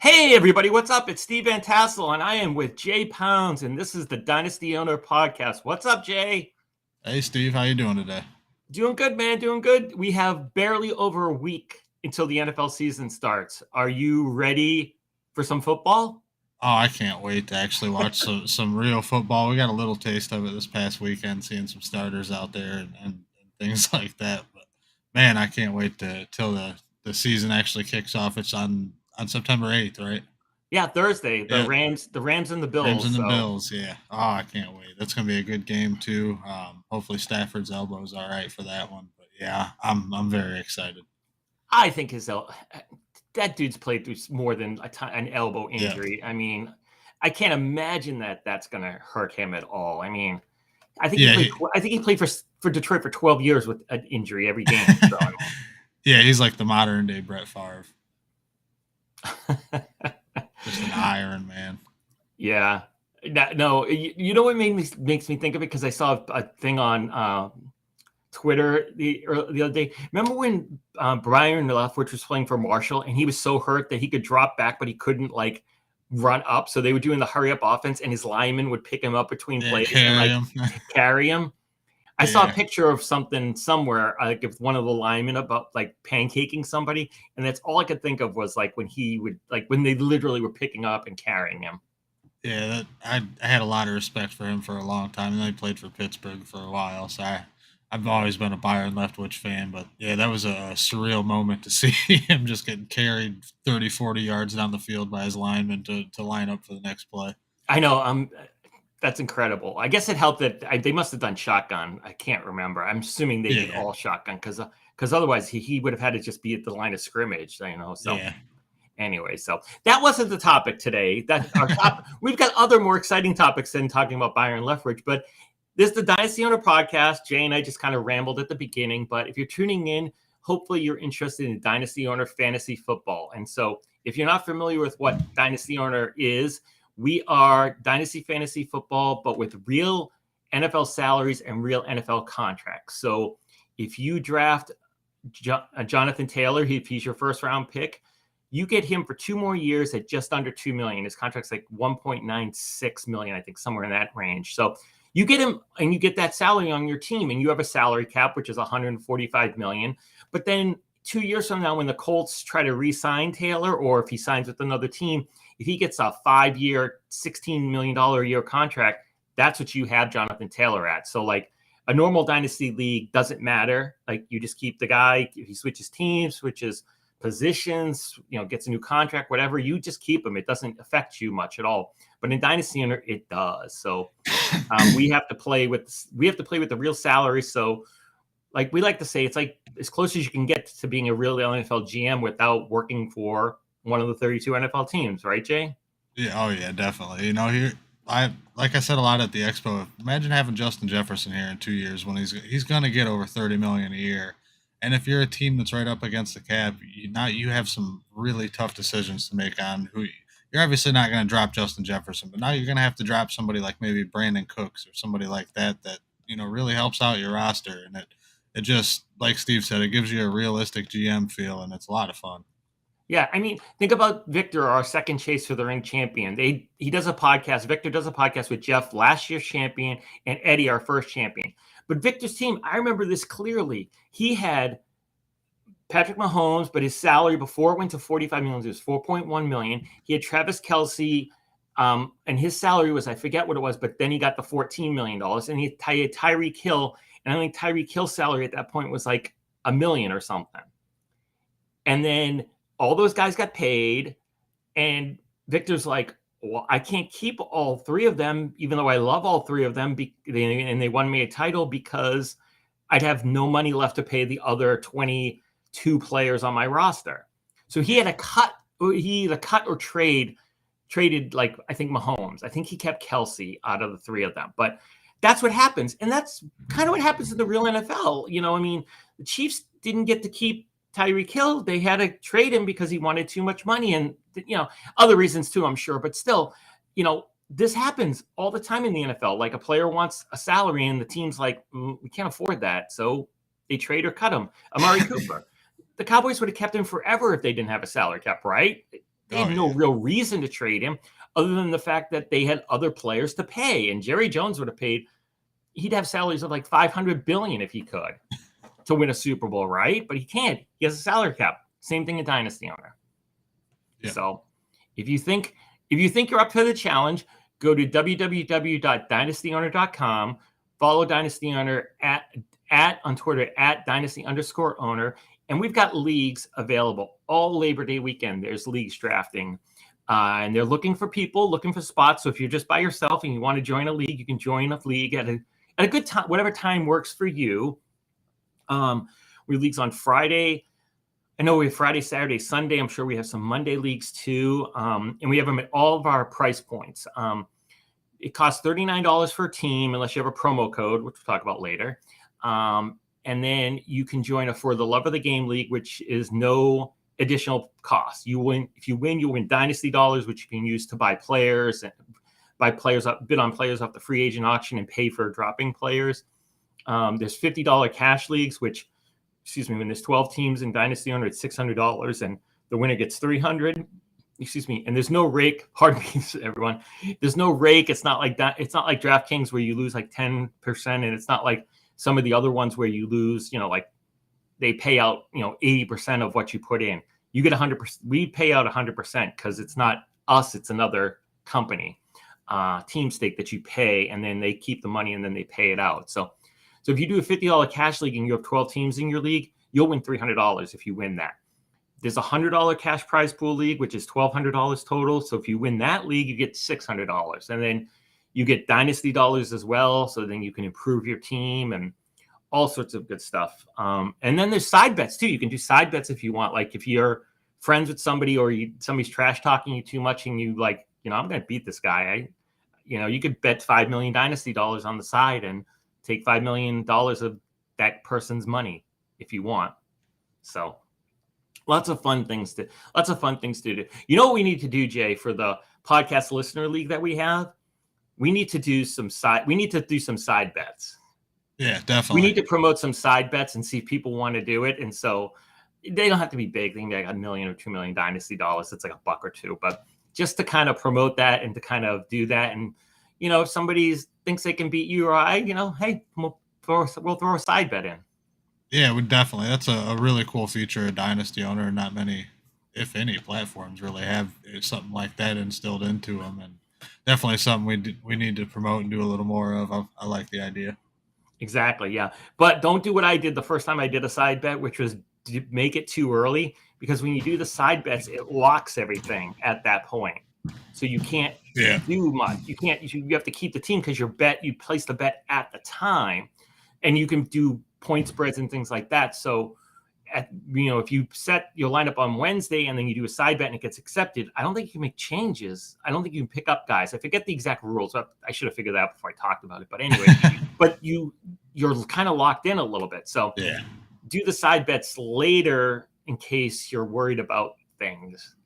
Hey everybody, what's up? It's Steve Van Tassel, and I am with Jay Pounds, and this is the Dynasty Owner Podcast. What's up, Jay? Hey Steve, how you doing today? Doing good, man. Doing good. We have barely over a week until the NFL season starts. Are you ready for some football? Oh, I can't wait to actually watch some real football. We got a little taste of it this past weekend, seeing some starters out there and things like that. But man, I can't wait to till the season actually kicks off. It's on September 8th, right? Yeah, Thursday. The Yeah, Rams, the Rams and the Rams Bills. and the So Bills. Yeah. Oh, I can't wait. That's gonna be a good game too. Hopefully Stafford's elbow is all right for that one. But yeah, I'm very excited. I think that dude's played through more than an elbow Yeah. injury. I mean, I can't imagine that that's going to hurt him at all. I mean, I think he Yeah. played. I think he played for Detroit for 12 years with an injury every game. So Yeah, he's like the modern day Brett Favre. I mean, Just an Iron Man. yeah. No, you know what makes me think of it because I saw a thing on Twitter the other day. Remember when Brian Leftwich was playing for Marshall and he was so hurt that he could drop back, but he couldn't like run up. So they were doing the hurry up offense, and his lineman would pick him up between Yeah, plays and carry like him. carry him. I saw a Yeah, picture of something somewhere, like if one of the linemen about like pancaking somebody, and that's all I could think of was like when he would like when they literally were picking up and carrying him. yeah. I had a lot of respect for him for a long time, and then he played for Pittsburgh for a while. So I've always been a Byron Leftwich fan. But yeah, that was a surreal moment to see him just getting carried 30, 40 yards down the field by his lineman to line up for the next play. I know. That's incredible. I guess it helped that they must have done shotgun. I can't remember. I'm assuming they did Yeah, all shotgun because otherwise he would have had to just be at the line of scrimmage. So yeah. anyway, so that wasn't the topic today. That our top. We've got other more exciting topics than talking about Byron Leftwich, but this is the Dynasty Owner Podcast. Jay and I just kind of rambled at the beginning, but if you're tuning in, hopefully you're interested in Dynasty Owner fantasy football. And so if you're not familiar with what Dynasty Owner is, we are Dynasty Fantasy Football, but with real NFL salaries and real NFL contracts. So if you draft Jonathan Taylor, if he's your first round pick, you get him for 2 more years at just under $2 million. His contract's like $1.96 million, I think, somewhere in that range. So you get him and you get that salary on your team, and you have a salary cap, which is $145 million. But then 2 years from now, when the Colts try to re-sign Taylor, or if he signs with another team, if he gets a 5-year, $16 million a year contract, that's what you have Jonathan Taylor at. So like a normal dynasty league doesn't matter. Like you just keep the guy. If he switches teams, switches positions, gets a new contract, whatever, you just keep him. It doesn't affect you much at all. But in Dynasty Owner, it does. So we have to play with the real salary. So like we like to say, it's like as close as you can get to being a real NFL GM without working for one of the 32 NFL teams, right, Jay? Yeah, oh yeah, definitely. Here I like I said a lot at the expo. Imagine having Justin Jefferson here in 2 years when he's going to get over 30 million a year. And if you're a team that's right up against the cap, you have some really tough decisions to make on who you're obviously not going to drop Justin Jefferson, but now you're going to have to drop somebody like maybe Brandon Cooks or somebody like that really helps out your roster, and it just like Steve said, it gives you a realistic GM feel, and it's a lot of fun. Yeah, I mean, think about Victor, our second chase for the ring champion. He does a podcast. Victor does a podcast with Jeff, last year's champion, and Eddie, our first champion. But Victor's team, I remember this clearly. He had Patrick Mahomes, but his salary before it went to 45 million, it was 4.1 million. He had Travis Kelce, and his salary was, I forget what it was, but then he got the $14 million. And he had Tyreek Hill, and I think Tyreek Hill's salary at that point was like $1 million or something. And then all those guys got paid, and Victor's like, well, I can't keep all three of them, even though I love all three of them, and they won me a title because I'd have no money left to pay the other 22 players on my roster. So he had a cut. He either cut or traded like I think Mahomes. I think he kept Kelce out of the three of them, but that's what happens, and that's kind of what happens in the real NFL. I mean, the Chiefs didn't get to keep Tyreek Hill. They had to trade him because he wanted too much money, and other reasons too, I'm sure. But still, this happens all the time in the NFL. Like a player wants a salary, and the team's like, we can't afford that, so they trade or cut him. Amari Cooper, the Cowboys would have kept him forever if they didn't have a salary cap, right? They had no real reason to trade him other than the fact that they had other players to pay. And Jerry Jones would have paid, he'd have salaries of like $500 billion if he could to win a Super Bowl, right? But he can't. He has a salary cap. Same thing a dynasty owner. Yeah. So if you think you're up to the challenge, go to www.dynastyowner.com, follow Dynasty Owner at on Twitter at Dynasty_owner. And we've got leagues available all Labor Day weekend. There's leagues drafting. And they're looking for people, looking for spots. So if you're just by yourself and you want to join a league, you can join a league at a good time, whatever time works for you. We have leagues on Friday. I know we have Friday, Saturday, Sunday. I'm sure we have some Monday leagues too. And we have them at all of our price points. It costs $39 for a team unless you have a promo code, which we'll talk about later. And then you can join a For the Love of the Game League, which is no additional cost. You win. If you win, you win Dynasty dollars, which you can use to buy players and bid on players off the free agent auction and pay for dropping players. There's $50 cash leagues, which, when there's 12 teams in Dynasty Owner, it's $600 and the winner gets $300. And there's no rake. Pardon me, everyone. There's no rake. It's not like that. It's not like DraftKings where you lose like 10%, and it's not like some of the other ones where you lose, like they pay out, 80% of what you put in. You get 100%. We pay out 100% because it's not us. It's another company, team stake that you pay, and then they keep the money and then they pay it out. So if you do a $50 cash league and you have 12 teams in your league, you'll win $300 if you win that. There's a $100 cash prize pool league, which is $1,200 total. So if you win that league, you get $600. And then you get Dynasty dollars as well. So then you can improve your team and all sorts of good stuff. And then there's side bets too. You can do side bets if you want. Like if you're friends with somebody or somebody's trash talking you too much and you like, I'm going to beat this guy. You could bet 5 million Dynasty dollars on the side and take $5 million of that person's money if you want. So lots of fun things to do. You know what we need to do, Jay, for the podcast listener league that we have? We need to do some side bets. Yeah, definitely. We need to promote some side bets and see if people want to do it. And so they don't have to be big. They can be like $1 million or $2 million Dynasty dollars. It's like $1 or $2, but just to kind of promote that and to kind of do that. And, if somebody thinks they can beat you or I, hey, we'll throw a side bet in. Yeah, we definitely. That's a really cool feature of Dynasty Owner. Not many, if any, platforms really have something like that instilled into them, and definitely something we need to promote and do a little more of. I like the idea. Exactly, yeah. But don't do what I did the first time I did a side bet, which was make it too early, because when you do the side bets, it locks everything at that point. So you can't do much. You have to keep the team because you place the bet at the time, and you can do point spreads and things like that. So, if you set your lineup on Wednesday and then you do a side bet and it gets accepted, I don't think you can make changes. I don't think you can pick up guys. I forget the exact rules. I should have figured that out before I talked about it. But anyway, but you're kind of locked in a little bit. So do the side bets later in case you're worried about things.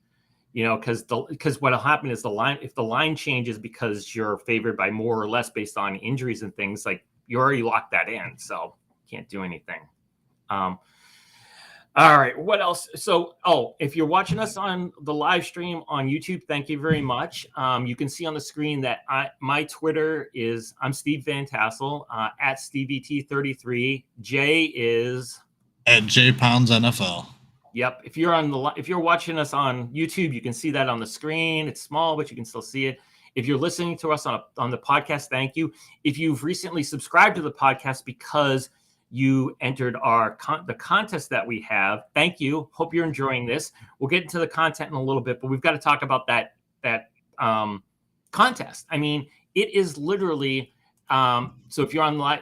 Because what'll happen is if the line changes because you're favored by more or less based on injuries and things, like you already locked that in, so can't do anything. All right, what else? So, if you're watching us on the live stream on YouTube, thank you very much. You can see on the screen that my Twitter is I'm Steve Van Tassel at StevieT33. Jay is at JPoundsNFL. Yep. If you're watching us on YouTube, you can see that on the screen. It's small, but you can still see it. If you're listening to us on the podcast, thank you. If you've recently subscribed to the podcast because you entered the contest that we have, thank you. Hope you're enjoying this. We'll get into the content in a little bit, but we've got to talk about that contest. I mean, it is literally so if you're online,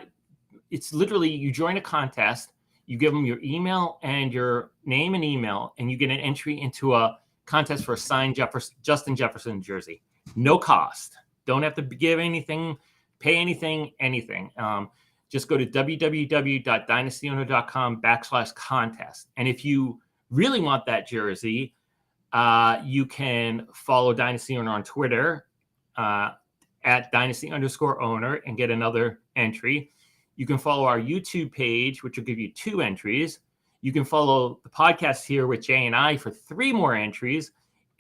it's literally you join a contest. You give them your email and your name and email, and you get an entry into a contest for a signed Justin Jefferson jersey. No cost. Don't have to give anything, pay anything. Just go to www.dynastyowner.com/contest. And if you really want that jersey, you can follow Dynasty Owner on Twitter at Dynasty_owner and get another entry. You can follow our YouTube page, which will give you 2 entries. You can follow the podcast here with Jay and I for 3 more entries.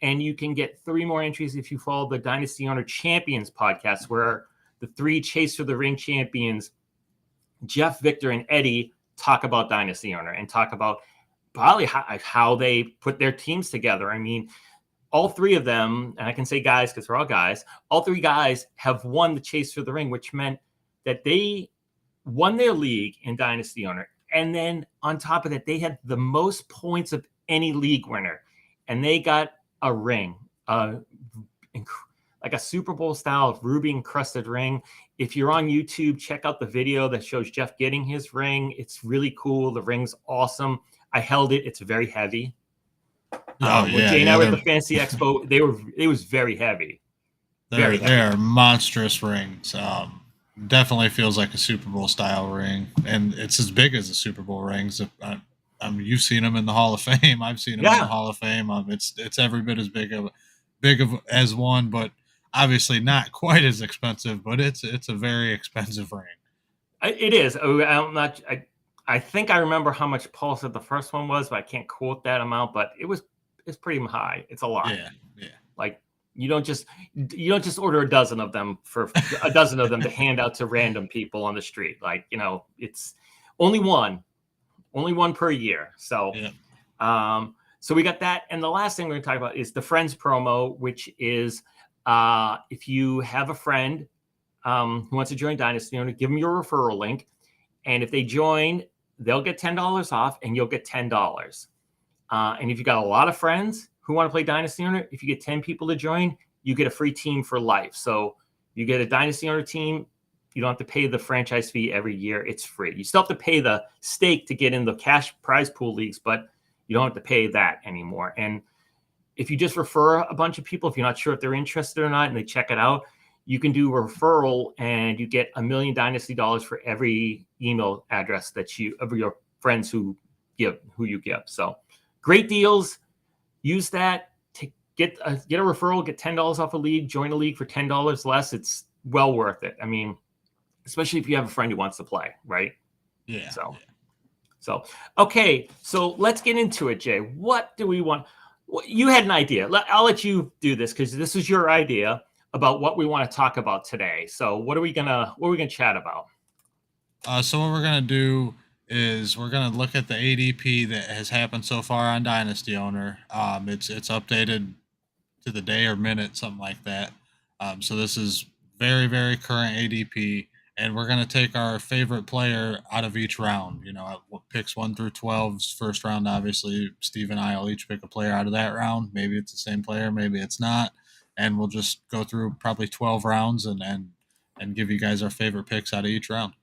And you can get 3 more entries if you follow the Dynasty Owner Champions podcast, where the 3 Chase for the Ring champions, Jeff, Victor, and Eddie, talk about Dynasty Owner and talk about probably how they put their teams together. I mean, all 3 of them, and I can say guys because they're all guys, all 3 guys have won the Chase for the Ring, which meant that they won their league in Dynasty Owner. And then on top of that, they had the most points of any league winner. And they got a ring, like a Super Bowl style ruby encrusted ring. If you're on YouTube, check out the video that shows Jeff getting his ring. It's really cool. The ring's awesome. I held it. It's very heavy. When Jay and I were at the Fantasy Expo, it was very heavy. They're monstrous rings. Definitely feels like a Super Bowl style ring, and it's as big as the Super Bowl rings. You've seen them in the Hall of Fame. I've seen them in the Hall of Fame. It's every bit as big as one, but obviously not quite as expensive. But it's a very expensive ring. It is. I think I remember how much Paul said the first one was, but I can't quote that amount. But it's pretty high. It's a lot. Yeah. Like you don't just order a dozen of them to hand out to random people on the street. Like, it's only one per year. So, so we got that. And the last thing we're going to talk about is the Friends promo, which is if you have a friend who wants to join Dynasty Owner, give them your referral link. And if they join, they'll get $10 off and you'll get $10. And if you got a lot of friends who want to play Dynasty Owner, if you get 10 people to join, you get a free team for life. So you get a Dynasty Owner team. You don't have to pay the franchise fee every year. It's free. You still have to pay the stake to get in the cash prize pool leagues, but you don't have to pay that anymore. And if you just refer a bunch of people, if you're not sure if they're interested or not, and they check it out, you can do a referral and you get $1 million Dynasty dollars for every email address of your friends who you give. So great deals. Use that to get a referral, get $10 off a league, join a league for $10 less. It's well worth it. I mean, especially if you have a friend who wants to play, right? Yeah. So okay. So let's get into it, Jay. What do we want? You had an idea. I'll let you do this because this is your idea about what we want to talk about today. So what are we gonna chat about? So what we're gonna do is we're gonna look at the ADP that has happened so far on Dynasty Owner. It's updated to the day or minute, something like that. So this is very, very current ADP, and we're gonna take our favorite player out of each round. Picks 1 through 12's first round. Obviously, Steve and I will each pick a player out of that round. Maybe it's the same player, maybe it's not, and we'll just go through probably 12 rounds and give you guys our favorite picks out of each round.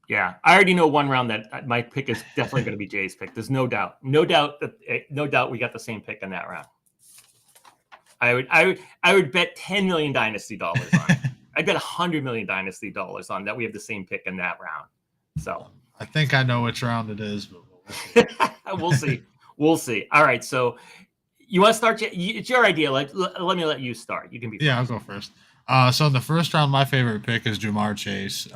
Yeah, I already know one round that my pick is definitely going to be Jay's pick. There's no doubt we got the same pick in that round. I would bet $10 million Dynasty dollars on it. I'd bet $100 million Dynasty dollars on that we have the same pick in that round. So I think I know which round it is, but we'll see. We'll see. All right, so you want to start? It's your idea. Let me let you start. You can be. Yeah, I'll go first. So in the first round, my favorite pick is Jamar Chase.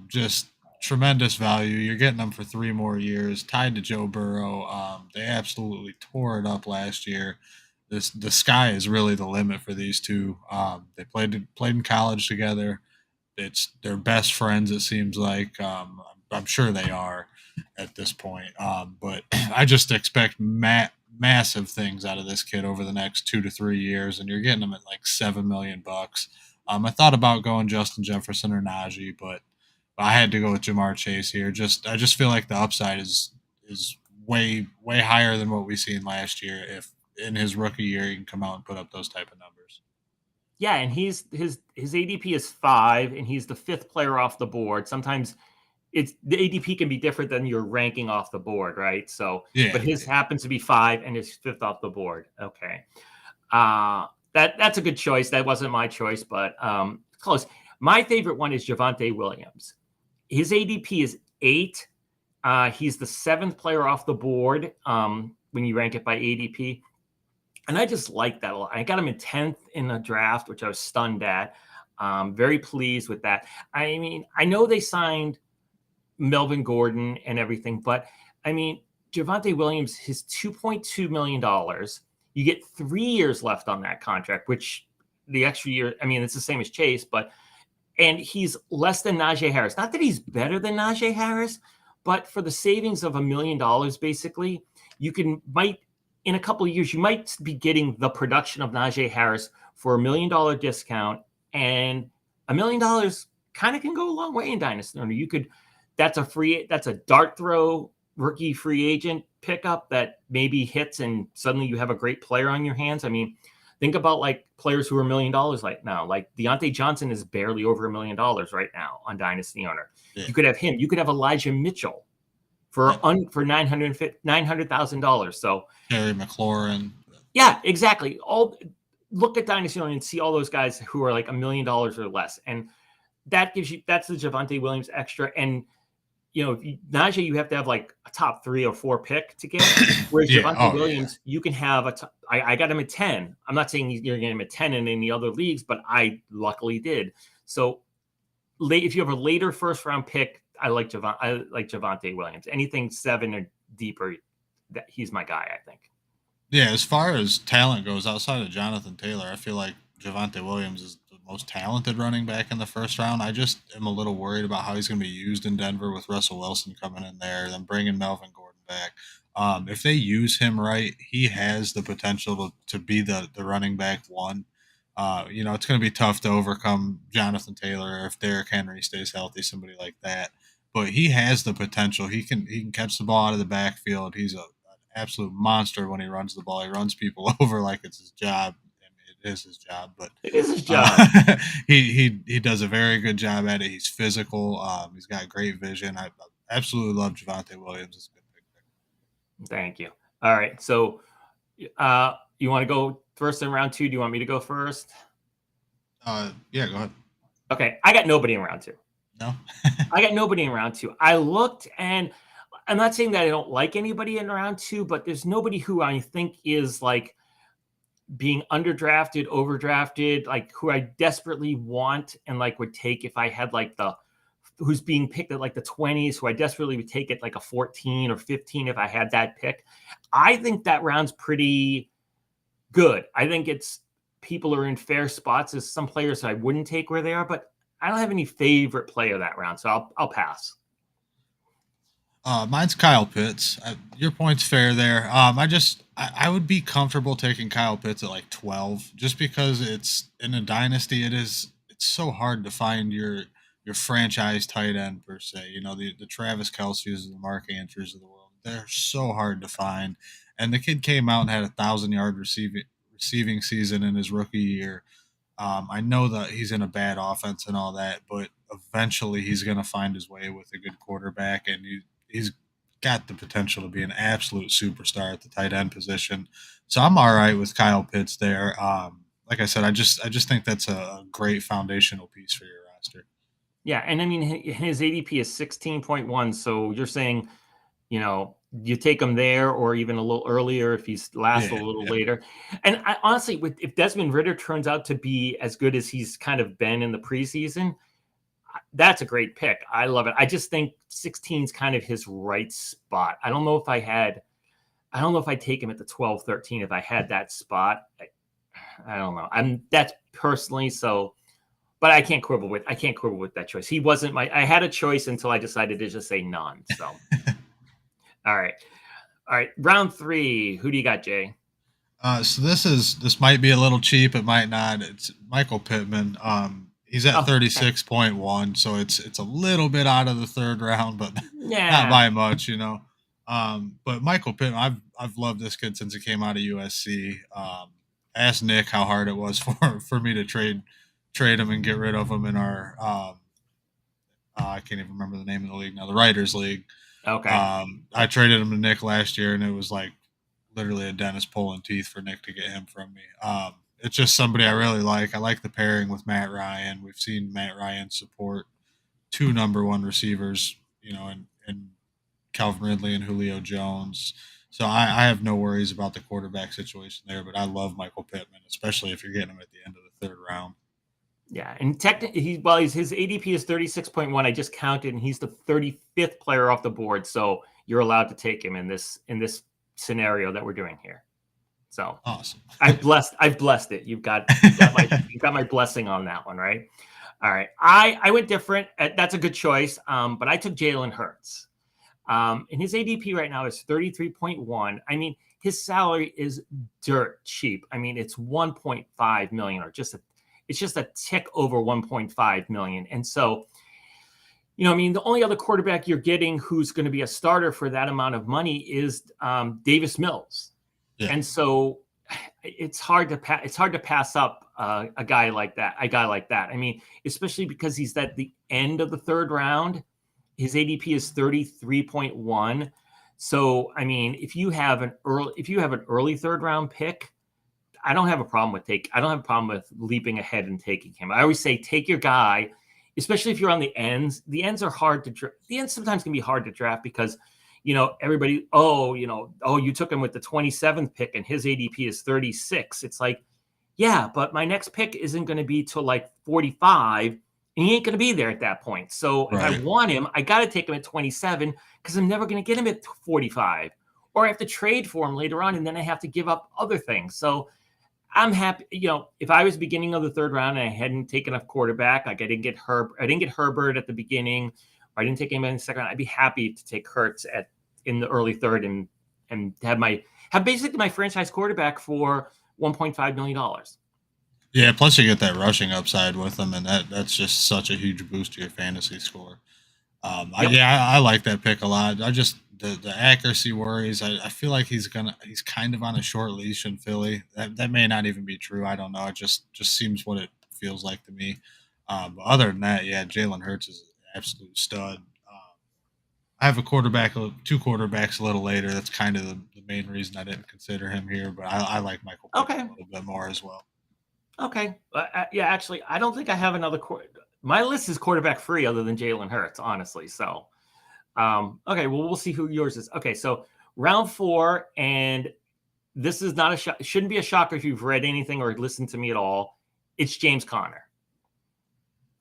Just tremendous value. You're getting them for 3 more years, tied to Joe Burrow. They absolutely tore it up last year. The sky is really the limit for these two. They played in college together. It's their best friends. It seems like. I'm sure they are at this point. But I just expect massive things out of this kid over the next 2 to 3 years, and you're getting them at like $7 million. I thought about going Justin Jefferson or Najee, but I had to go with Jamar Chase here. I just feel like the upside is way higher than what we seen last year. If in his rookie year he can come out and put up those type of numbers. Yeah, and his ADP is 5, and he's the 5th player off the board. Sometimes the ADP can be different than your ranking off the board, right? So, yeah, but his happens to be 5 and his 5th off the board. Okay, that's a good choice. That wasn't my choice, but close. My favorite one is Javonte Williams. His ADP is 8. He's the 7th player off the board when you rank it by ADP. And I just like that a lot. I got him in 10th in the draft, which I was stunned at. Very pleased with that. I mean, I know they signed Melvin Gordon and everything, but I mean, Javonte Williams, his $2.2 million, You get 3 years left on that contract, which the extra year, I mean, it's the same as Chase, and he's less than Najee Harris. Not that he's better than Najee Harris, but for the savings of $1 million, basically, might in a couple of years, you might be getting the production of Najee Harris for $1 million discount, and $1 million kind of can go a long way in Dynasty. That's a dart throw rookie free agent pickup that maybe hits, and suddenly you have a great player on your hands. I mean, think about like players who are $1 million right now. Like Deontay Johnson is barely over $1 million right now on Dynasty Owner. Yeah. You could have him. You could have Elijah Mitchell for $900,000. So Terry McLaurin. Yeah, exactly. Look at Dynasty Owner and see all those guys who are like $1 million or less, and that's the Javonte Williams extra. And Najee, you have to have like a top 3 or 4 pick to get. Whereas Javonte Williams, you can have I got him at 10. I'm not saying you're getting him at 10 in any other leagues, but I luckily did. So if you have a later first round pick, I like Javonte Williams. Anything 7 or deeper, he's my guy, I think. Yeah, as far as talent goes, outside of Jonathan Taylor, I feel like Javonte Williams is the most talented running back in the first round. I just am a little worried about how he's going to be used in Denver with Russell Wilson coming in there, then bringing Melvin Gordon back. If they use him right, he has the potential to be the running back one. It's going to be tough to overcome Jonathan Taylor if Derrick Henry stays healthy, somebody like that. But he has the potential. He can catch the ball out of the backfield. He's an absolute monster when he runs the ball. He runs people over like it's his job. It is his job, but it is his job. He does a very good job at it. He's physical. He's got great vision. I absolutely love Javonte Williams. It's a good pick. Thank you. All right, so you want to go first in round 2? Do you want me to go first? Yeah, go ahead. Okay, I got nobody in round 2. No, I got nobody in round 2. I looked, and I'm not saying that I don't like anybody in round 2, but there's nobody who I think is like being underdrafted, overdrafted, like who I desperately want and like would take if I had like who's being picked at like the 20s, who I desperately would take at like a 14 or 15 if I had that pick. I think that round's pretty good. I think people are in fair spots. As some players I wouldn't take where they are, but I don't have any favorite player that round, so I'll pass. Mine's Kyle Pitts. Your point's fair there. I would be comfortable taking Kyle Pitts at like 12, just because it's in a dynasty. It's so hard to find your franchise tight end per se. The Travis Kelce's and the Mark Andrews of the world. They're so hard to find. And the kid came out and had 1,000-yard receiving season in his rookie year. I know that he's in a bad offense and all that, but eventually he's going to find his way with a good quarterback, and he's got the potential to be an absolute superstar at the tight end position. So I'm all right with Kyle Pitts there. Like I said, I just think that's a great foundational piece for your roster. Yeah, and I mean his ADP is 16.1, so you're saying, you take him there or even a little earlier if he's a little later. And I honestly, if Desmond Ridder turns out to be as good as he's kind of been in the preseason, that's a great pick. I love it. I just think 16 is kind of his right spot. I don't know if I'd take him at the 12, 13 if I had that spot. I don't know. That's personally so, but I can't quibble with that choice. He wasn't I had a choice until I decided to just say none. So, all right. Round 3. Who do you got, Jay? So this might be a little cheap. It might not. It's Michael Pittman. He's at 36.1, so it's a little bit out of the third round, but not by much, But Michael Pittman, I've loved this kid since he came out of USC. Ask Nick how hard it was for me to trade him and get rid of him in our I can't even remember the name of the league now, the Writers League. Okay. I traded him to Nick last year, and it was like literally a dentist pulling teeth for Nick to get him from me. It's just somebody I really like. I like the pairing with Matt Ryan. We've seen Matt Ryan support 2 number 1 receivers, in Calvin Ridley and Julio Jones. So I have no worries about the quarterback situation there, but I love Michael Pittman, especially if you're getting him at the end of the third round. Yeah, and technically, his ADP is 36.1. I just counted, and he's the 35th player off the board. So you're allowed to take him in this scenario that we're doing here. So Awesome. I've blessed it. You've got my blessing on that one, right? All right. I went different. That's a good choice. But I took Jalen Hurts. And his ADP right now is 33.1. I mean, his salary is dirt cheap. I mean, it's 1.5 million, or it's just a tick over 1.5 million. And so, I mean, the only other quarterback you're getting who's going to be a starter for that amount of money is Davis Mills. Yeah. And so it's hard to pass up a guy like that. I mean, especially because he's at the end of the third round. His ADP is 33.1. So, I mean, if you have an early third round pick, I don't have a problem with leaping ahead and taking him. I always say take your guy, especially if you're on the ends. The ends are hard to draft. The ends sometimes can be hard to draft because, everybody, you took him with the 27th pick and his ADP is 36. It's like, yeah, but my next pick isn't going to be till like 45. And he ain't going to be there at that point. So if I want him, I got to take him at 27 because I'm never going to get him at 45. Or I have to trade for him later on, and then I have to give up other things. So I'm happy. If I was beginning of the third round and I hadn't taken a quarterback, like I didn't get Herbert at the beginning, or I didn't take him in the second round, I'd be happy to take Hurts in the early third and have basically my franchise quarterback for $1.5 million. Yeah, plus you get that rushing upside with them, and that's just such a huge boost to your fantasy score. Yep. I like that pick a lot. I just the accuracy worries. I feel like he's kind of on a short leash in Philly. That may not even be true. I don't know. It just seems what it feels like to me. But other than that, yeah, Jalen Hurts is an absolute stud. I have two quarterbacks a little later. That's kind of the main reason I didn't consider him here. But I like Michael Pittman a little bit more as well. Okay. Yeah, actually, I don't think I have another my list is quarterback free other than Jalen Hurts, honestly. So, okay, well, we'll see who yours is. Okay, so round 4, and this is not shouldn't be a shocker if you've read anything or listened to me at all. It's James Conner.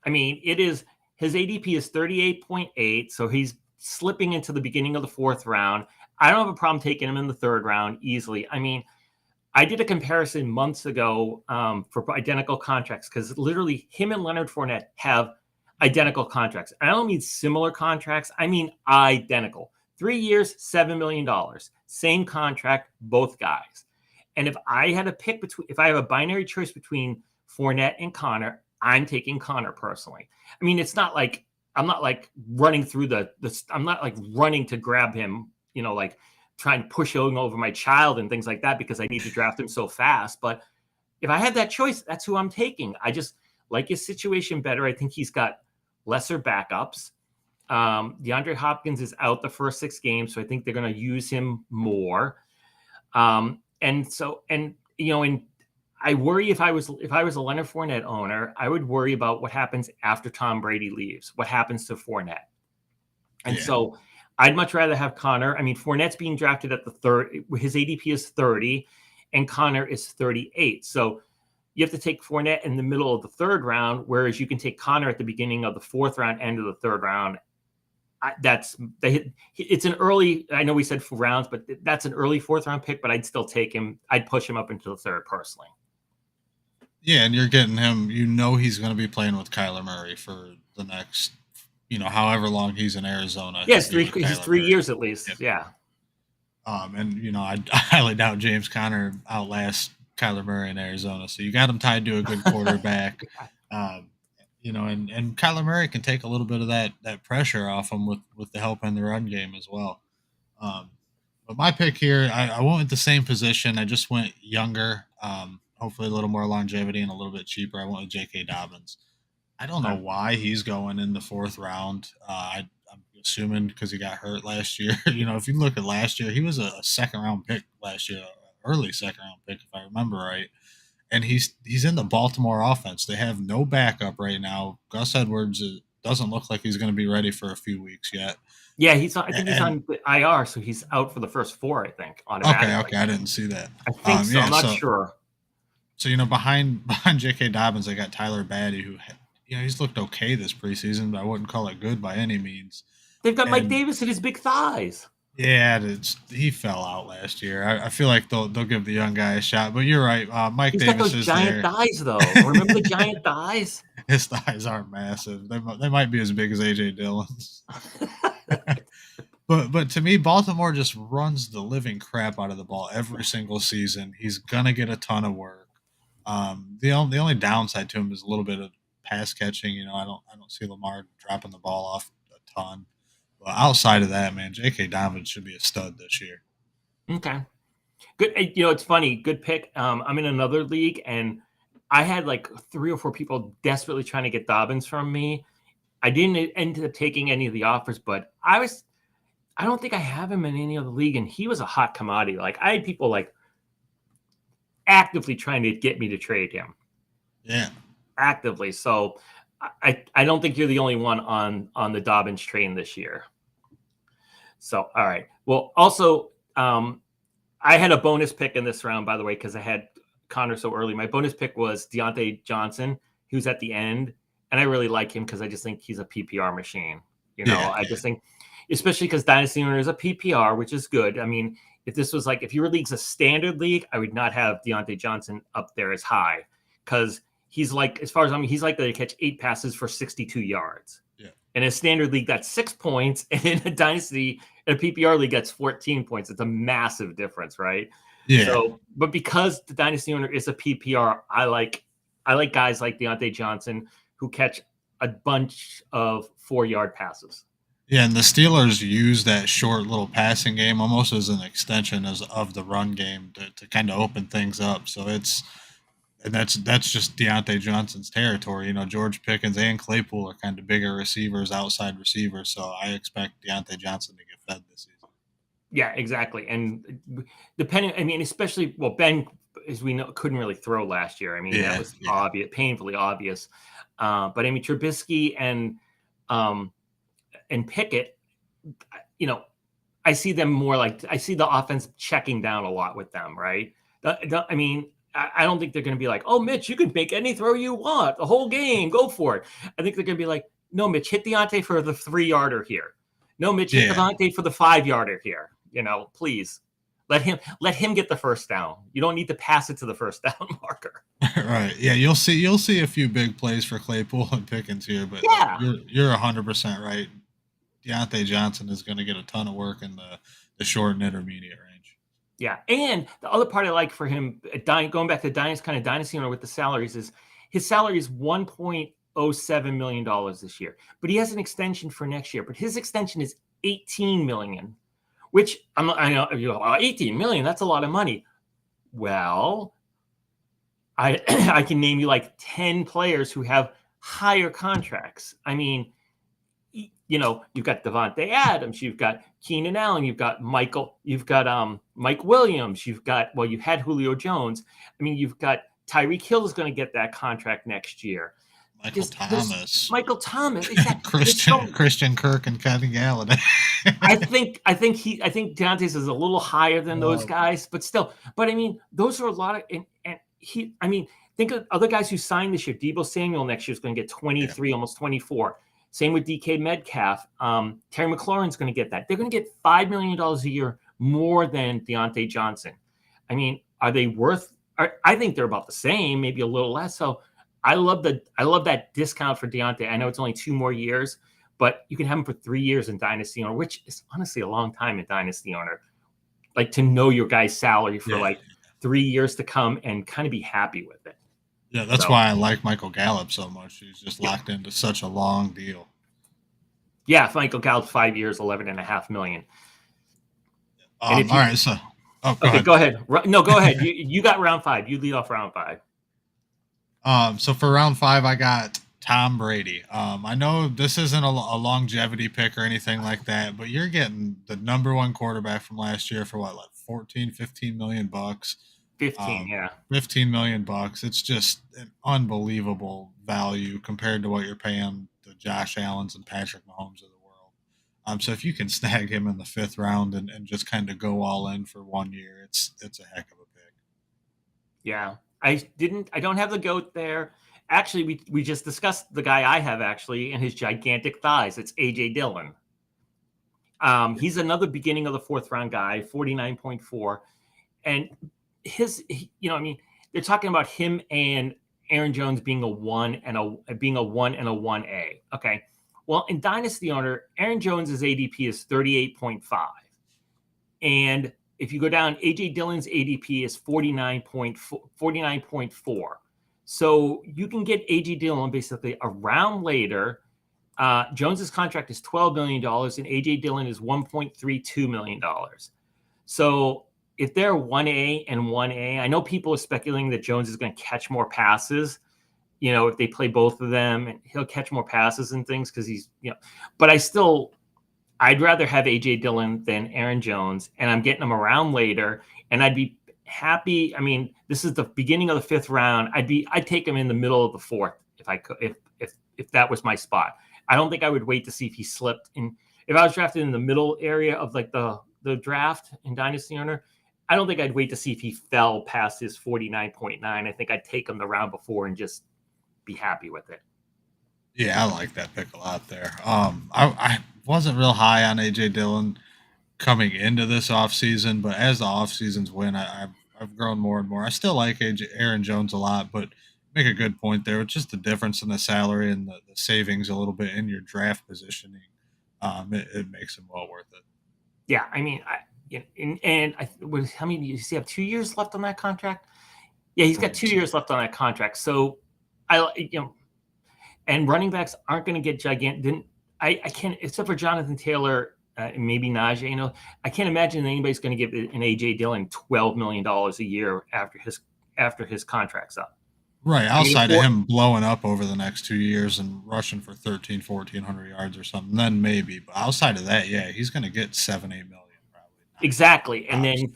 I mean, his ADP is 38.8, so he's slipping into the beginning of the 4th round. I don't have a problem taking him in the 3rd round easily. I mean, I did a comparison months ago for identical contracts because literally him and Leonard Fournette have identical contracts. I don't mean similar contracts. I mean identical. 3 years, $7 million. Same contract, both guys. And if I had if I have a binary choice between Fournette and Conner, I'm taking Conner personally. I mean, it's not like I'm not like running through I'm not like running to grab him, like trying to push him over my child and things like that because I need to draft him so fast. But if I had that choice, that's who I'm taking. I just like his situation better. I think he's got lesser backups. DeAndre Hopkins is out the first 6 games, so I think they're going to use him more. And I worry if I was a Leonard Fournette owner, I would worry about what happens after Tom Brady leaves. What happens to Fournette? And so I'd much rather have Conner. I mean, Fournette's being drafted at the 3rd. His ADP is 30, and Conner is 38. So you have to take Fournette in the middle of the 3rd round, whereas you can take Conner at the beginning of the 4th round, end of the 3rd round. It's an early. I know we said 4 rounds, but that's an early 4th round pick. But I'd still take him. I'd push him up into the 3rd personally. Yeah, and you're getting him. He's going to be playing with Kyler Murray for the next, however long he's in Arizona. Yes, he's 3 years at least. Yep. Yeah. And I highly doubt James Conner outlasts Kyler Murray in Arizona. So you got him tied to a good quarterback. And Kyler Murray can take a little bit of that pressure off him with the help in the run game as well. But my pick here, I went with the same position. I just went younger, hopefully a little more longevity and a little bit cheaper. I went with J.K. Dobbins. I don't know why he's going in the 4th round. I'm assuming because he got hurt last year. If you look at last year, he was a 2nd round pick last year, early 2nd round pick, if I remember right. And he's in the Baltimore offense. They have no backup right now. Gus Edwards doesn't look like he's going to be ready for a few weeks yet. Yeah, he's on IR, so he's out for the first 4, I think. Okay, I didn't see that. I think so. I'm not sure. So behind J.K. Dobbins, they got Tyler Badie, who he's looked okay this preseason, but I wouldn't call it good by any means. They've got Mike Davis and his big thighs. Yeah, he fell out last year. I feel like they'll give the young guy a shot. But you're right. Mike He's got Davis those is giant there. thighs, though. Remember the giant thighs? His thighs aren't massive. They might be as big as AJ Dillon's. But to me, Baltimore just runs the living crap out of the ball every single season. He's gonna get a ton of work. The only downside to him is a little bit of pass catching. I don't see Lamar dropping the ball off a ton. But outside of that, man, J.K. Donovan should be a stud this year. Okay. Good. It's funny. Good pick. I'm in another league, and I had like 3 or 4 people desperately trying to get Dobbins from me. I didn't end up taking any of the offers, but I don't think I have him in any other league, and he was a hot commodity. Like, I had people like actively trying to get me to trade him. Yeah. Actively. So I don't think you're the only one on the Dobbins train this year. So, all right. Well, also, I had a bonus pick in this round, by the way, because I had Connor so early. My bonus pick was Deontay Johnson, who's at the end, and I really like him because I just think he's a PPR machine. I just think, especially because Dynasty owner is a PPR, which is good. I mean, if your league's a standard league, I would not have Deontay Johnson up there as high because he's like, as far as he's likely to catch 8 passes for 62 yards. Yeah. In a standard league, that's 6 points, and in a Dynasty, in a PPR league, that's 14 points. It's a massive difference, right? Yeah. So, but because the Dynasty owner is a PPR, I like guys like Deontay Johnson who catch a bunch of 4-yard passes. Yeah, and the Steelers use that short little passing game almost as an extension of the run game to kind of open things up. So that's just Deontay Johnson's territory. George Pickens and Claypool are kind of bigger receivers, outside receivers. So I expect Deontay Johnson to get fed this season. Yeah, exactly. And especially, Ben, as we know, couldn't really throw last year. That was obvious, painfully obvious. But Trubisky and Pickett, I see them more like, I see the offense checking down a lot with them, right? I don't think they're going to be like, oh, Mitch, you can make any throw you want the whole game. Go for it. I think they're going to be like, no, Mitch, hit Deontay for the 3-yarder here. No, Mitch, hit Deontay for the 5-yarder here. Please let him get the first down. You don't need to pass it to the first down marker. Right. Yeah, you'll see a few big plays for Claypool and Pickens here, but you're 100% right. Deontay Johnson is going to get a ton of work in the short and intermediate range. Yeah, and the other part I like for him, going back to Dynasty owner with the salaries, is his salary is $1.07 million this year, but he has an extension for next year. But his extension is $18 million, which I know you go, oh, $18 million, that's a lot of money. Well, I can name you like 10 players who have higher contracts. You've got Devontae Adams, you've got Keenan Allen, you've got Mike Williams, you had Julio Jones. You've got Tyreek Hill is going to get that contract next year. Michael Thomas, exactly. Christian Kirk and Kevin Galladay. I think Deontay's is a little higher than those guys, but still. But those are a lot of, think of other guys who signed this year. Deebo Samuel next year is going to get 23, almost 24. Same with DK Metcalf. Terry McLaurin's going to get that. They're going to get $5 million a year more than Deontay Johnson. Are they worth? I think they're about the same, maybe a little less. So I love that discount for Deontay. I know it's only 2 more years, but you can have him for 3 years in Dynasty owner, which is honestly a long time in Dynasty owner. Like, to know your guy's salary for 3 years to come and kind of be happy with it. Yeah, that's why I like Michael Gallup so much. He's just locked into such a long deal. Yeah, Michael Gallup, 5 years, $11.5 million. All right, so go ahead. No, go ahead. You got round 5. You lead off round 5. So for round 5, I got Tom Brady. I know this isn't a longevity pick or anything like that, but you're getting the number 1 quarterback from last year for what, like 14, 15 million bucks. 15, yeah. $15 million. It's just an unbelievable value compared to what you're paying the Josh Allens and Patrick Mahomes of the world. So if you can snag him in the 5th round and just kind of go all in for 1 year, it's a heck of a pick. Yeah. I don't have the GOAT there. Actually, we just discussed the guy I have actually and his gigantic thighs. It's AJ Dillon. He's another beginning of the fourth round guy, 49.4. And I mean, they're talking about him and Aaron Jones being a 1A. Okay. Well, in Dynasty Owner, Aaron Jones's ADP is 38.5. And if you go down, AJ Dillon's ADP is 49.4. So you can get AJ Dillon basically a round later. Jones's contract is $12 million and AJ Dillon is $1.32 million. So if they're 1A and 1A, I know people are speculating that Jones is going to catch more passes. If they play both of them, and he'll catch more passes and things because he's, but I'd rather have AJ Dillon than Aaron Jones, and I'm getting him around later, and I'd be happy. I mean, this is the beginning of the fifth round. I'd take him in the middle of the fourth if I could, if that was my spot. I don't think I would wait to see if he slipped in. If I was drafted in the middle area of like the draft in Dynasty Owner, I don't think I'd wait to see if he fell past his 49.9. I think I'd take him the round before and just be happy with it. Yeah, I like that pick a lot there. I wasn't real high on AJ Dillon coming into this offseason, but as the offseasons went, I've grown more and more. I still like Aaron Jones a lot, but make a good point there. It's just the difference in the salary and the savings a little bit in your draft positioning. It makes him well worth it. Yeah, I mean, how many does he have? 2 years left on that contract? Yeah, he's got 2 years left on that contract. So and running backs aren't going to get gigantic. I can't, except for Jonathan Taylor, maybe Najee. I can't imagine anybody's going to give an AJ Dillon $12 million a year after his contract's up. Right, outside of him blowing up over the next 2 years and rushing for 1,400 yards or something, then maybe. But outside of that, yeah, he's going to get 7-8 million probably. Exactly, and then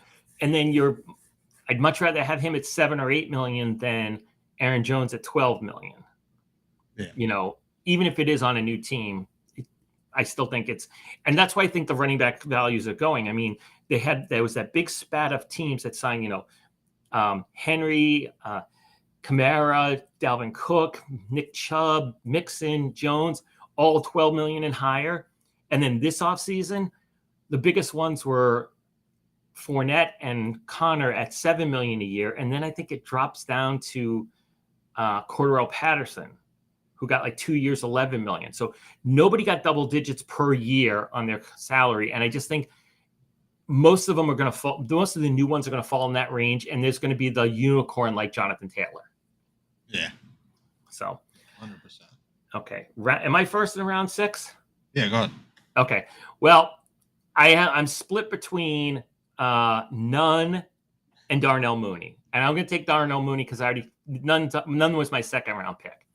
I'd much rather have him at 7 or 8 million than Aaron Jones at 12 million. Yeah. Even if it is on a new team, I still think and that's why I think the running back values are going. I mean, there was that big spat of teams that signed, Henry, Kamara, Dalvin Cook, Nick Chubb, Mixon, Jones, all 12 million and higher. And then this offseason, the biggest ones were Fournette and Connor at 7 million a year. And then I think it drops down to Cordarrelle Patterson, who got like 2 years, 11 million. So nobody got double digits per year on their salary. And I just think most of them are going to fall. Most of the new ones are going to fall in that range. And there's going to be the unicorn like Jonathan Taylor. Yeah. So 100%. Okay. Am I first in round 6? Yeah, go ahead. Okay. Well, I'm split between Nunn and Darnell Mooney. And I'm going to take Darnell Mooney because Nunn was my second round pick.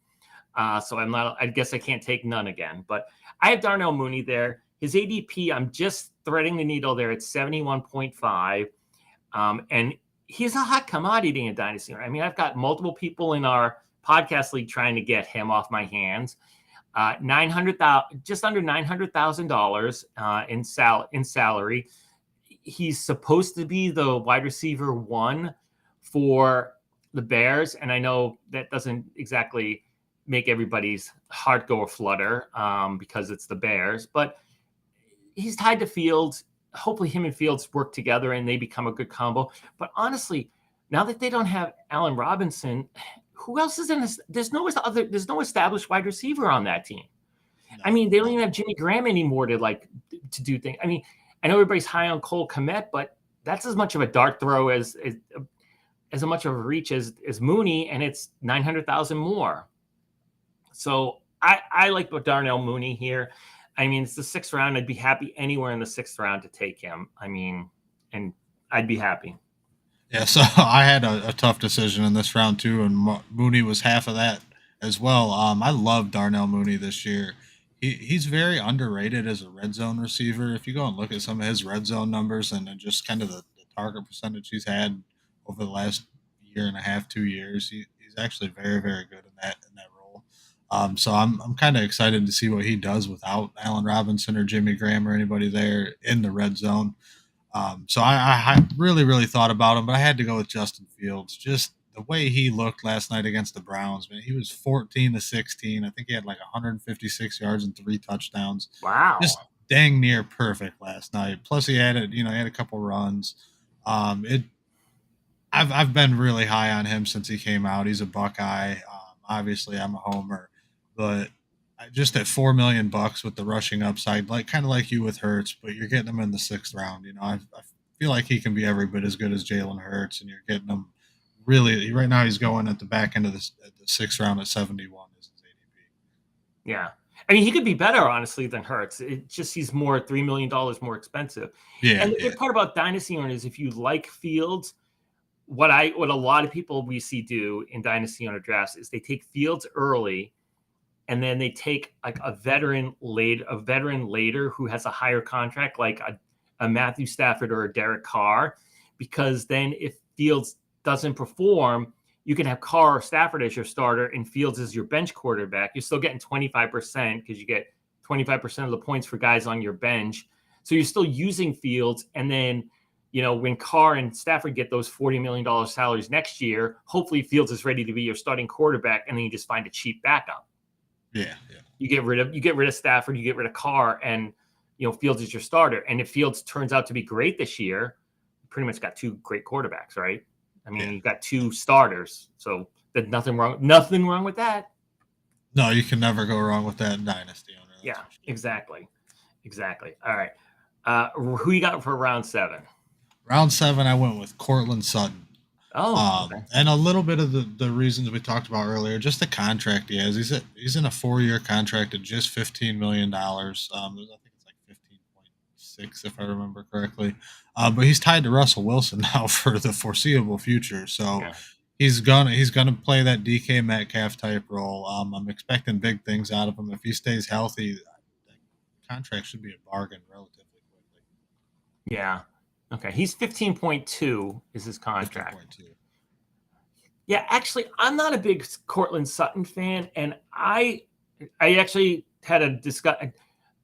So I guess I can't take Nunn again, but I have Darnell Mooney there. His ADP, I'm just threading the needle there at 71.5. And he's a hot commodity in Dynasty. I mean, I've got multiple people in our podcast league trying to get him off my hands. Just under $900,000 in salary. He's supposed to be the wide receiver 1 for the Bears, and I know that doesn't exactly make everybody's heart go aflutter because it's the Bears, but he's tied to Fields. Hopefully him and Fields work together and they become a good combo. But honestly, now that they don't have Allen Robinson, who else is in this? There's no established wide receiver on that team. No. I mean, they don't even have Jimmy Graham anymore to do things. I mean, I know everybody's high on Cole Kmet, but that's as much of a dart throw as much of a reach as Mooney, and it's 900,000 more. So I like Darnell Mooney here. I mean, it's the 6th round. I'd be happy anywhere in the 6th round to take him. I mean, and I'd be happy. Yeah, so I had a tough decision in this round too, and Mooney was half of that as well. I love Darnell Mooney this year. He's very underrated as a red zone receiver. If you go and look at some of his red zone numbers and just kind of the target percentage he's had over the last year and a half, 2 years, he's actually very, very good in that role. So I'm kind of excited to see what he does without Allen Robinson or Jimmy Graham or anybody there in the red zone. So I really, really thought about him, but I had to go with Justin Fields. Just the way he looked last night against the Browns, man, he was 14-16. I think he had like 156 yards and 3 touchdowns. Wow. dang near perfect last night. Plus, he had a couple runs. It I've been really high on him since he came out. He's a Buckeye. Obviously, I'm a homer, but just at $4 million with the rushing upside, like kind of like you with Hurts, but you're getting him in the 6th round. I feel like he can be every bit as good as Jalen Hurts, and you're getting him really right now. He's going at the back end of the 6th round at 71 is his ADP. Yeah. I mean, he could be better, honestly, than Hurts. It just he's more $3 million more expensive. Yeah, And the yeah. good part about Dynasty owners is if you like Fields, what a lot of people we see do in Dynasty owner drafts is they take Fields early, and then they take like a veteran later who has a higher contract, like a Matthew Stafford or a Derek Carr, because then if Fields doesn't perform, you can have Carr or Stafford as your starter and Fields as your bench quarterback. You're still getting 25% because you get 25% of the points for guys on your bench. So you're still using Fields. And then, when Carr and Stafford get those $40 million salaries next year, hopefully Fields is ready to be your starting quarterback. And then you just find a cheap backup. Yeah. You get rid of Stafford, you get rid of Carr, and Fields is your starter. And if Fields turns out to be great this year, you pretty much got 2 great quarterbacks, right? I mean, You've got 2 starters, so there's nothing wrong with that. No, you can never go wrong with that in Dynasty owner. Yeah, sure. Exactly. All right. Who you got for round 7? Round 7, I went with Cortland Sutton. Oh, okay. And a little bit of the reasons we talked about earlier, just the contract he has. He's in a 4-year contract at just $15 million. I think it's like 15.6 if I remember correctly. But he's tied to Russell Wilson now for the foreseeable future. So he's gonna play that DK Metcalf type role. I'm expecting big things out of him if he stays healthy. That contract should be a bargain relatively quickly. Yeah. Okay, he's 15.2 is his contract. 15.2. Yeah, actually, I'm not a big Cortland Sutton fan, and I actually had a discussion.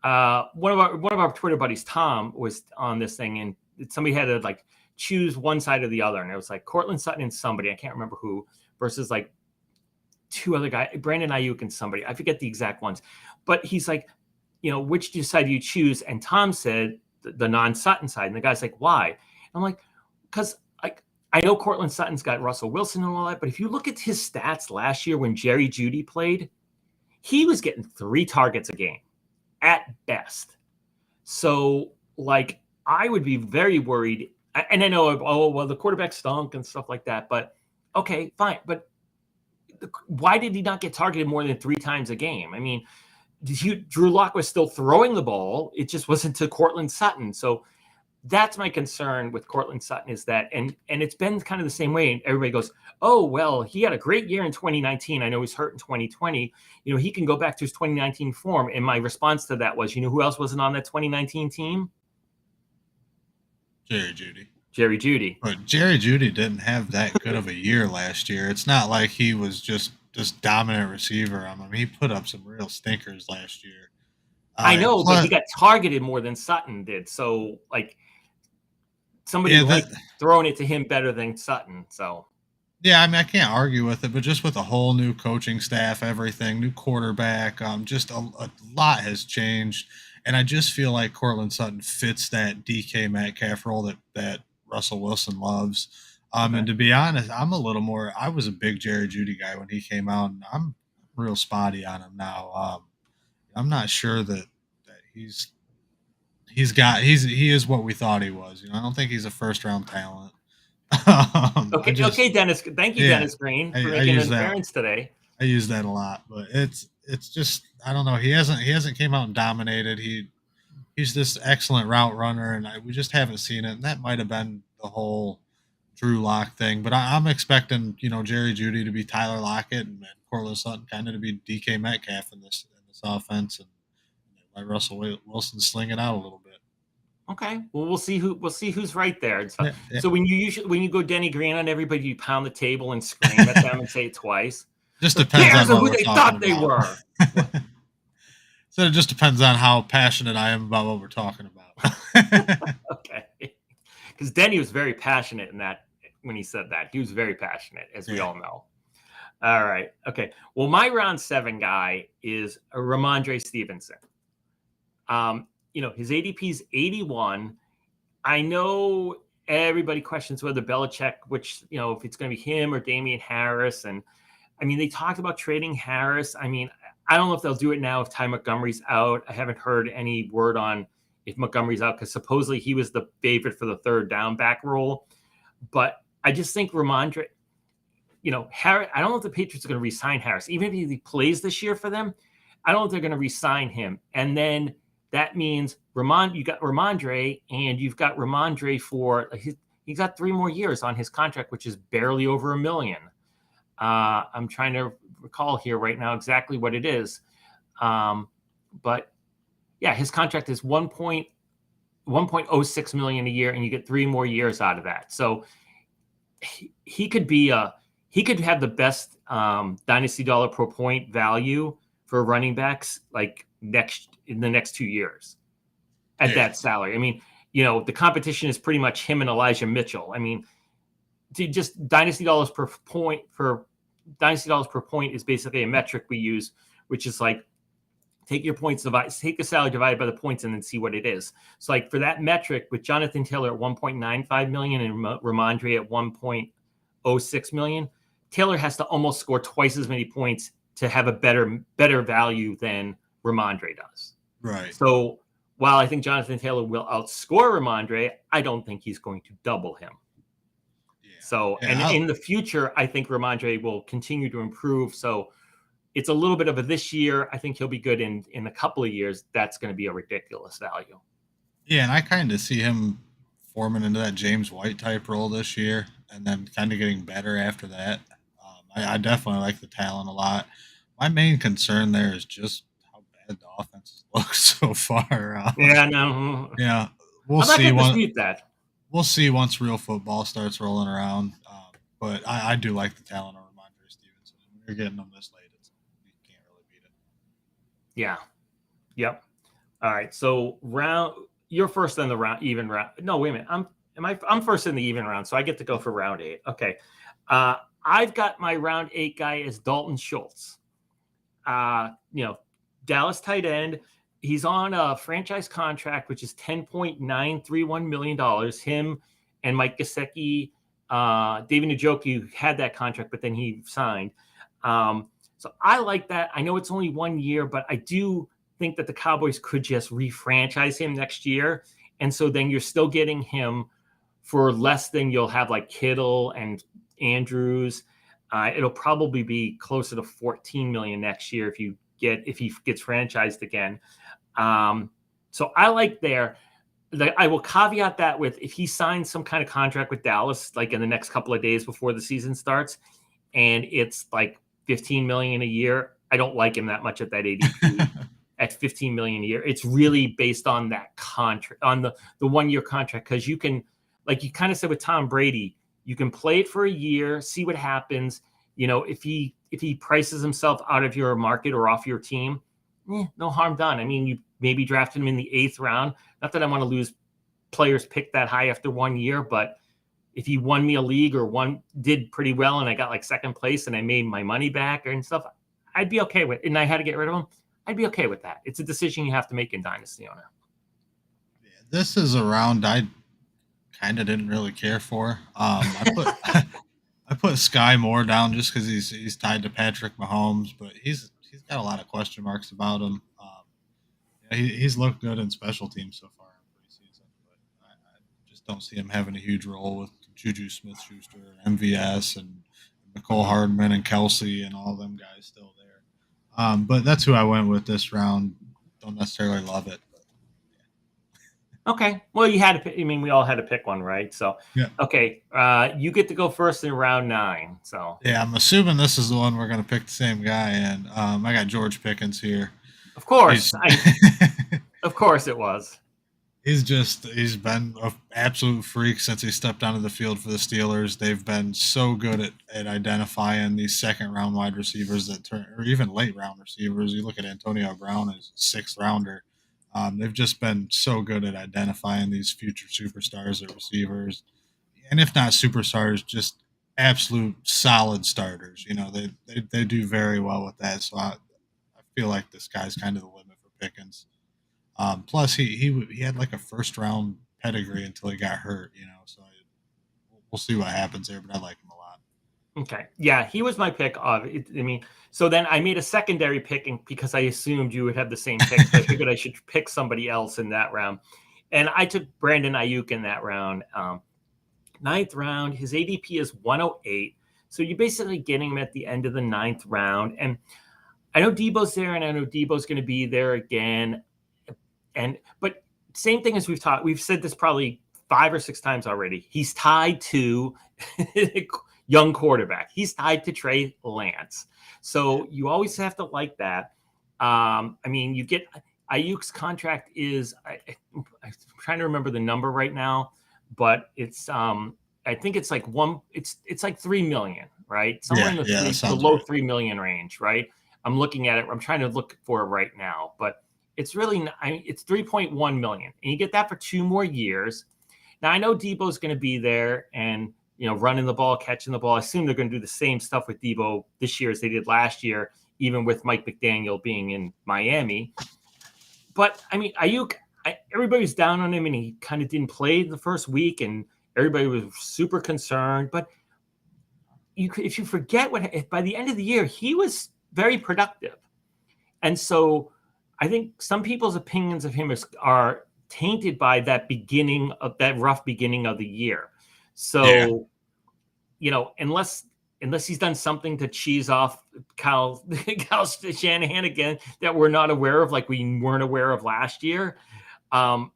One of our Twitter buddies, Tom, was on this thing, and somebody had to like choose one side or the other, and it was like Cortland Sutton and somebody, I can't remember who, versus like 2 other guys, Brandon Ayuk and somebody, I forget the exact ones, but he's like, which side do you choose? And Tom said the non-Sutton side, and the guy's like, why? And I'm like, because I know Cortland Sutton's got Russell Wilson and all that, but if you look at his stats last year when Jerry Jeudy played, he was getting 3 targets a game at best. So, I would be very worried. And I know, the quarterback stunk and stuff like that, but okay, fine. But why did he not get targeted more than 3 times a game? I mean, Drew Lock was still throwing the ball. It just wasn't to Cortland Sutton. So that's my concern with Cortland Sutton is that, and it's been kind of the same way. And everybody goes, oh, well, he had a great year in 2019. I know he's hurt in 2020. He can go back to his 2019 form. And my response to that was, who else wasn't on that 2019 team? Jerry Jeudy. But Jerry Jeudy didn't have that good of a year last year. It's not like he was just this dominant receiver. I mean, he put up some real stinkers last year. I know, but he got targeted more than Sutton did. So, somebody throwing it to him better than Sutton. So, yeah, I mean, I can't argue with it, but just with a whole new coaching staff, everything, new quarterback, just a lot has changed. And I just feel like Cortland Sutton fits that DK Metcalf role that Russell Wilson loves. And to be honest, I was a big Jerry Jeudy guy when he came out, and I'm real spotty on him now. I'm not sure that he is what we thought he was. I don't think he's a 1st-round talent. Okay, Dennis. Thank you, Dennis Green, for making an appearance today. I use that a lot, but it's just, I don't know. He hasn't came out and dominated. He's this excellent route runner, and we just haven't seen it. And that might have been the whole Drew Lock thing. But I'm expecting Jerry Jeudy to be Tyler Lockett and Cortland Sutton kind of to be DK Metcalf in this offense, and let Russell Wilson sling it out a little bit. Okay, well, we'll see who's right there. So, so when you go Denny Green on everybody, you pound the table and scream at them and say it twice. Just depends on who they thought they were. So it just depends on how passionate I am about what we're talking about. Okay, because Denny was very passionate in that when he said that. He was very passionate, as we all know. All right. Okay. Well, my round 7 guy is Ramondre Stevenson. his ADP is 81. I know everybody questions whether Belichick, which, if it's going to be him or Damian Harris. And I mean, they talked about trading Harris. I mean, I don't know if they'll do it now if Ty Montgomery's out. I haven't heard any word on if Montgomery's out, because supposedly he was the favorite for the third down back role. But I just think Ramondre, Harris, I don't know if the Patriots are going to re-sign Harris. Even if he plays this year for them, I don't know if they're going to re-sign him. And then that means you got Ramondre, and you've got Ramondre for he's got 3 more years on his contract, which is barely over $1 million. I'm trying to recall here right now exactly what it is. But yeah, his contract is 1.06 million a year, and you get 3 more years out of that. So he could have the best dynasty dollar per point value for running backs in the next 2 years at that salary. I mean, the competition is pretty much him and Elijah Mitchell. I mean, just dynasty dollars per point is basically a metric we use, which is like take the salary divided by the points and then see what it is. So like for that metric, with Jonathan Taylor at 1.95 million and Ramondre at 1.06 million, Taylor has to almost score twice as many points to have a better value than Ramondre does. Right. So while I think Jonathan Taylor will outscore Ramondre, I don't think he's going to double him. So, and in the future, I think Ramondre will continue to improve. So it's a little bit of a this year. I think he'll be good in a couple of years. That's going to be a ridiculous value. Yeah, and I kind of see him forming into that James White type role this year, and then kind of getting better after that. I definitely like the talent a lot. My main concern there is just how bad the offense looks so far. Yeah, we'll see. We'll see once real football starts rolling around. But I do like the talent of Ramondre Stevenson. When you're getting them this late, you can't really beat it. Yeah. Yep. All right. So you're first in the even round. No, wait a minute. I'm first in the even round, so I get to go for round 8. Okay. I've got my round 8 guy as Dalton Schultz. Dallas tight end. He's on a franchise contract, which is $10.931 million. Him and Mike Gesicki, David Njoku had that contract, but then he signed. So I like that. I know it's only 1 year, but I do think that the Cowboys could just refranchise him next year. And so then you're still getting him for less than you'll have like Kittle and Andrews. It'll probably be closer to 14 million next year if he gets franchised again. So I like there. I will caveat that with if he signs some kind of contract with Dallas, like in the next couple of days before the season starts, and it's like 15 million a year, I don't like him that much at that ADP. At 15 million a year. It's really based on that contract, on the 1 year contract. Cause you can, like you kind of said with Tom Brady, you can play it for a year, see what happens. If he prices himself out of your market or off your team, no harm done. I mean, you maybe drafted him in the 8th round. Not that I want to lose players picked that high after 1 year, but if he won me a league or did pretty well and I got like second place and I made my money back and stuff, I'd be okay with it. And I had to get rid of him. I'd be okay with that. It's a decision you have to make in Dynasty Owner. Yeah, this is a round I kind of didn't really care for. I put Sky Moore down just because he's tied to Patrick Mahomes, but he's got a lot of question marks about him. He's looked good in special teams so far in preseason, but I just don't see him having a huge role with Juju Smith-Schuster and MVS and Nicole Hardman and Kelsey and all them guys still there. But that's who I went with this round. Don't necessarily love it. But, yeah. Okay. Well, you had to pick. I mean, we all had to pick one, right? So, yeah. Okay. You get to go first in round 9. So, yeah, I'm assuming this is the one we're going to pick the same guy. And I got George Pickens here. Of course. Of course it was. He's been an absolute freak since he stepped onto the field for the Steelers. They've been so good at identifying these second round wide receivers or even late round receivers. You look at Antonio Brown as a 6th rounder. They've just been so good at identifying these future superstars at receivers. And if not superstars, just absolute solid starters. They do very well with that. So I feel like this guy's kind of the limit for Pickens. Plus, he had like a first round pedigree until he got hurt. So we'll see what happens there. But I like him a lot. Okay. Yeah, he was my pick. So then I made a secondary picking because I assumed you would have the same pick. So I figured I should pick somebody else in that round. And I took Brandon Ayuk in that round. Ninth round, his ADP is 108. So you're basically getting him at the end of the ninth round. And I know Debo's there, and I know Debo's going to be there again. But same thing as we've said this probably 5 or 6 times already. He's tied to young quarterback. He's tied to Trey Lance. So you always have to like that. You get Ayuk's contract is I'm trying to remember the number right now, but it's I think it's like it's like 3 million, right? Somewhere in the low right. 3 million range, right? I'm looking at it. I'm trying to look for it right now, but it's really it's 3.1 million, and you get that for 2 more years. Now I know Debo's going to be there and running the ball, catching the ball. I assume they're going to do the same stuff with Debo this year as they did last year, even with Mike McDaniel being in Miami. But Ayuk, everybody was down on him, and he kind of didn't play the first week, and everybody was super concerned. But if you forget by the end of the year, he was very productive. And so I think some people's opinions of him are tainted by that rough beginning of the year. So, unless he's done something to cheese off Kyle Shanahan again that we're not aware of, like we weren't aware of last year, I'd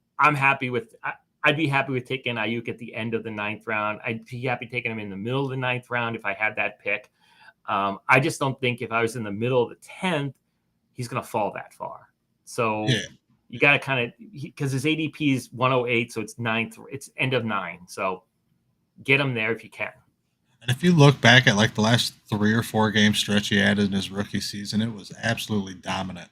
be happy with taking Ayuk at the end of the ninth round. I'd be happy taking him in the middle of the ninth round if I had that pick. I just don't think if I was in the middle of the 10th, he's going to fall that far. So you got to kind of, because his ADP is 108, so it's end of 9. So get him there if you can. And if you look back at like the last 3 or 4 game stretch he had in his rookie season, it was absolutely dominant.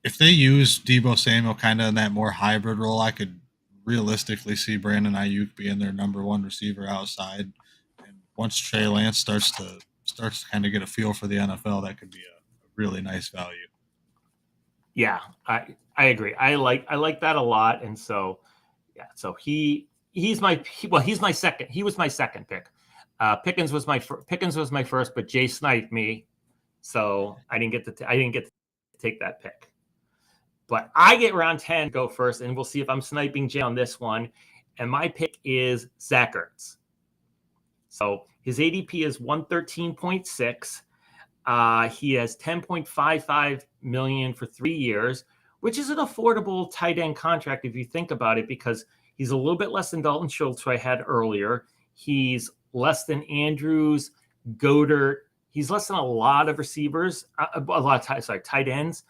If they use Debo Samuel kind of in that more hybrid role, I could realistically see Brandon Ayuk being their number 1 receiver outside. And once Trey Lance starts to kind of get a feel for the NFL, that could be a really nice value. Yeah, I agree. I like that a lot. And so, so he's my second. He was my second pick. Pickens was my first, but Jay sniped me, so I didn't get to take that pick. But I get round 10 go first, and we'll see if I'm sniping Jay on this one. And my pick is Zach Ertz. So his ADP is 113.6. He has 10.55 million for 3 years, which is an affordable tight end contract if you think about it, because he's a little bit less than Dalton Schultz, who I had earlier. He's less than Andrews, Goddard. He's less than a lot of receivers, tight ends.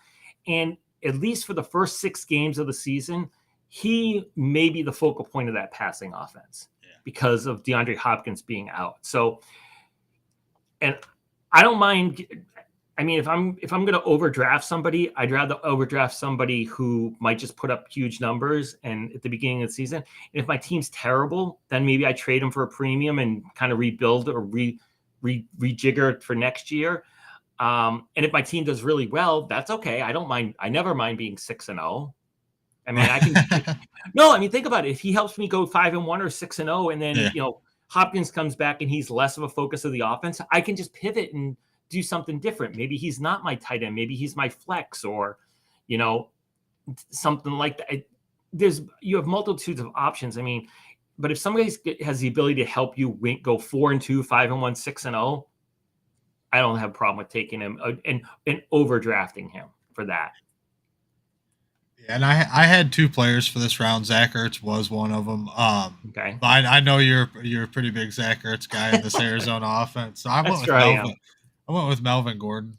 And at least for the first 6 games of the season, he may be the focal point of that passing offense because of DeAndre Hopkins being out. So, and I don't mind. If I'm going to overdraft somebody, I'd rather overdraft somebody who might just put up huge numbers and at the beginning of the season. And if my team's terrible, then maybe I trade him for a premium and kind of rebuild or rejigger it for next year. And if my team does really well, that's okay. I don't mind. I never mind being 6-0. I can. Think about it. If he helps me go 5-1 or 6-0, and then Hopkins comes back and he's less of a focus of the offense, I can just pivot and do something different. Maybe he's not my tight end. Maybe he's my flex, or something like that. You have multitudes of options. But if somebody has the ability to help you go 4-2, 5-1, 6-0. I don't have a problem with taking him and overdrafting him for that. Yeah, and I had 2 players for this round. Zach Ertz was one of them. Okay. I know you're a pretty big Zach Ertz guy in this Arizona offense, so I went with Melvin. I went with Melvin Gordon.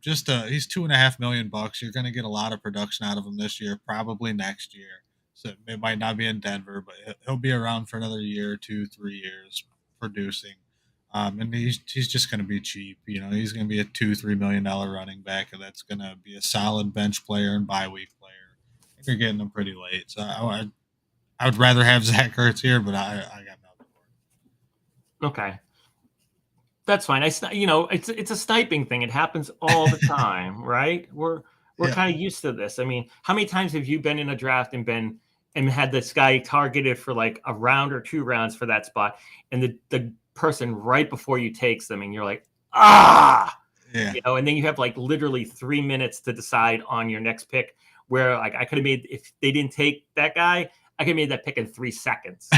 He's $2.5 million. You're going to get a lot of production out of him this year, probably next year. So it might not be in Denver, but he'll be around for another year, 2, 3 years producing. And he's just going to be cheap. He's going to be a $2-3 million running back, and that's going to be a solid bench player and bye week player. You're getting them pretty late, so I would rather have Zach Ertz here, but I got Melvin Gordon. Okay, that's fine. It's a sniping thing. It happens all the time, right? We're We're kind of used to this. I mean, how many times have you been in a draft and had this guy targeted for like a round or 2 rounds for that spot, and the person right before you takes them, and you're like, Yeah. and then you have like literally 3 minutes to decide on your next pick. Where like I could have made, if they didn't take that guy, I could have made that pick in 3 seconds.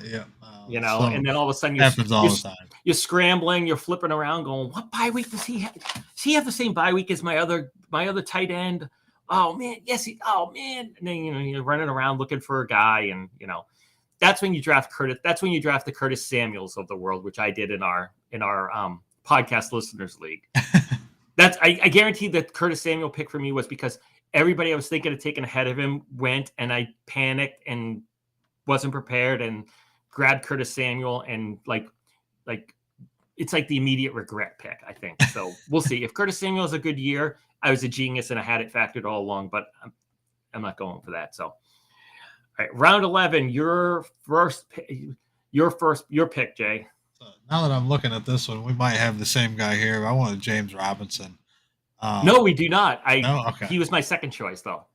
Yeah. So and then all of a sudden happens all the time. You're scrambling, you're flipping around, going, "What bye week does he have? Does he have the same bye week as my other tight end? Oh man, yes, oh man!" And then you're running around looking for a guy, and that's when you draft Curtis. That's when you draft the Curtis Samuels of the world, which I did in our podcast listeners league. I guarantee that Curtis Samuel pick for me was because everybody I was thinking of taking ahead of him went, and I panicked and wasn't prepared and grabbed Curtis Samuel, and like it's like the immediate regret pick, I think. So we'll see. If Curtis Samuel is a good year, I was a genius and I had it factored all along, but I'm not going for that. So, all right, round 11, your pick, Jay. So now that I'm looking at this one, we might have the same guy here. I wanted James Robinson. No, we do not. No? Okay. He was my second choice, though.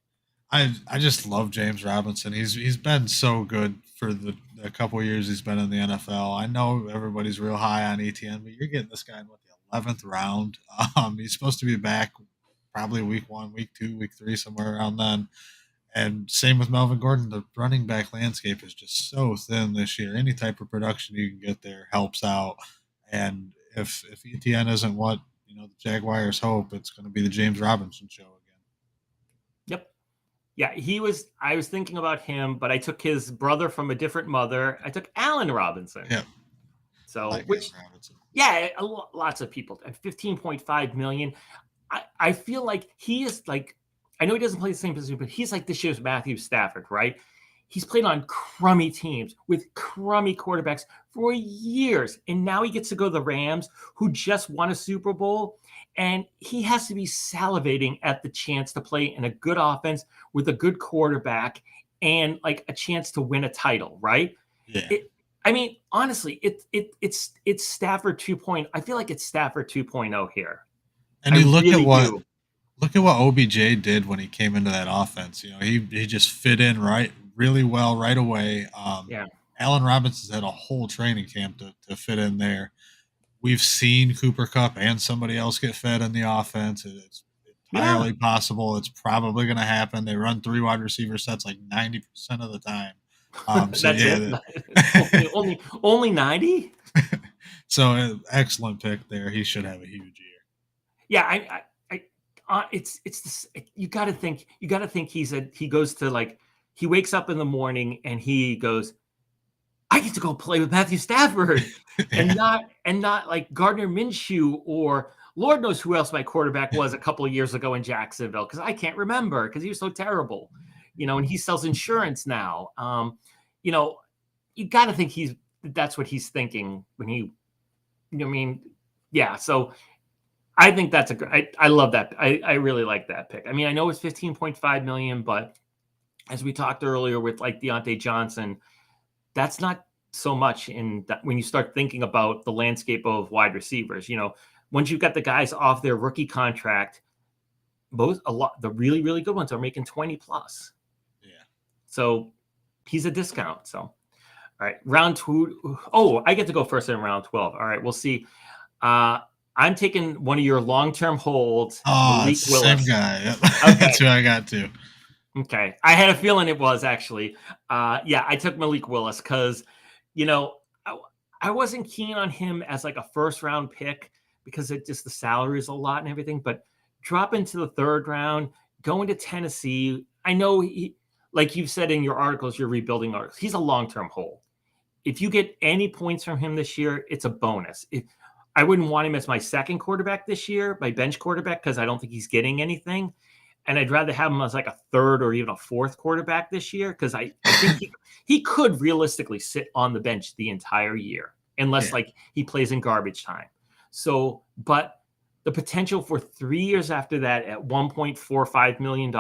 I just love James Robinson. He's been so good for a couple of years he's been in the NFL. I know everybody's real high on ETN, but you're getting this guy in the 11th round. He's supposed to be back probably week 1, week 2, week 3, somewhere around then. And same with Melvin Gordon. The running back landscape is just so thin this year. Any type of production you can get there helps out. And if ETN isn't what the Jaguars hope, it's going to be the James Robinson show again. Yep. Yeah, I was thinking about him, but I took his brother from a different mother. I took Allen Robinson. Yep. So, lots of people, 15.5 million. I feel like he is like, I know he doesn't play the same position, but he's like this year's Matthew Stafford, right? He's played on crummy teams with crummy quarterbacks for years. And now he gets to go to the Rams, who just won a Super Bowl. And he has to be salivating at the chance to play in a good offense with a good quarterback and like a chance to win a title, right? Yeah. Honestly, it's Stafford 2.0. I feel like it's Stafford 2.0 here. And you look at what OBJ did when he came into that offense. He just fit in really well right away. Allen Robinson's had a whole training camp to fit in there. We've seen Cooper Kupp and somebody else get fed in the offense. It's entirely possible. It's probably going to happen. They run 3 wide receiver sets like 90% of the time. Only 90. So excellent pick there. He should have a huge year. Yeah, you got to think he goes to like, he wakes up in the morning and he goes, I get to go play with Matthew Stafford and not like Gardner Minshew or Lord knows who else my quarterback was a couple of years ago in Jacksonville, because I can't remember because he was so terrible, and he sells insurance now. You got to think that's what he's thinking when he, yeah. So I think that's I love that. I really like that pick. I know it's 15.5 million, but as we talked earlier with like Deontay Johnson, that's not so much in that when you start thinking about the landscape of wide receivers. Once you've got the guys off their rookie contract, the really, really good ones are making 20 plus. Yeah. So he's a discount. So, all right, round 2. Oh, I get to go first in round 12. All right, we'll see. I'm taking one of your long-term holds. Oh, it's the same guy. Yep. Okay. That's who I got too. Okay. I had a feeling it was actually. I took Malik Willis because, I wasn't keen on him as like a first-round pick because the salary is a lot and everything. But drop into the 3rd round, going to Tennessee. I know, like you've said in your articles, your rebuilding articles, he's a long-term hold. If you get any points from him this year, it's a bonus. I wouldn't want him as my second quarterback this year, my bench quarterback, because I don't think he's getting anything. And I'd rather have him as like a 3rd or even a 4th quarterback this year, because I think he could realistically sit on the bench the entire year, unless like he plays in garbage time. So, but the potential for 3 years after that at $1.45 million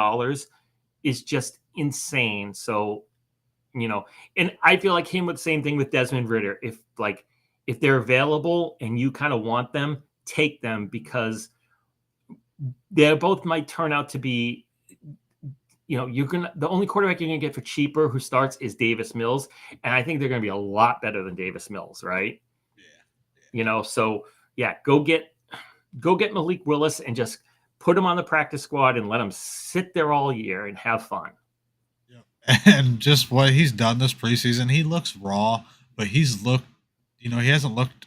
is just insane. So, and I feel like him with the same thing with Desmond Ridder. If they're available and you kind of want them, take them, because they both might turn out to be, the only quarterback you're gonna get for cheaper who starts is Davis Mills, and I think they're gonna be a lot better than Davis Mills, right? Yeah. So yeah, go get Malik Willis and just put him on the practice squad and let him sit there all year and have fun. And just what he's done this preseason, he looks raw, but he hasn't looked,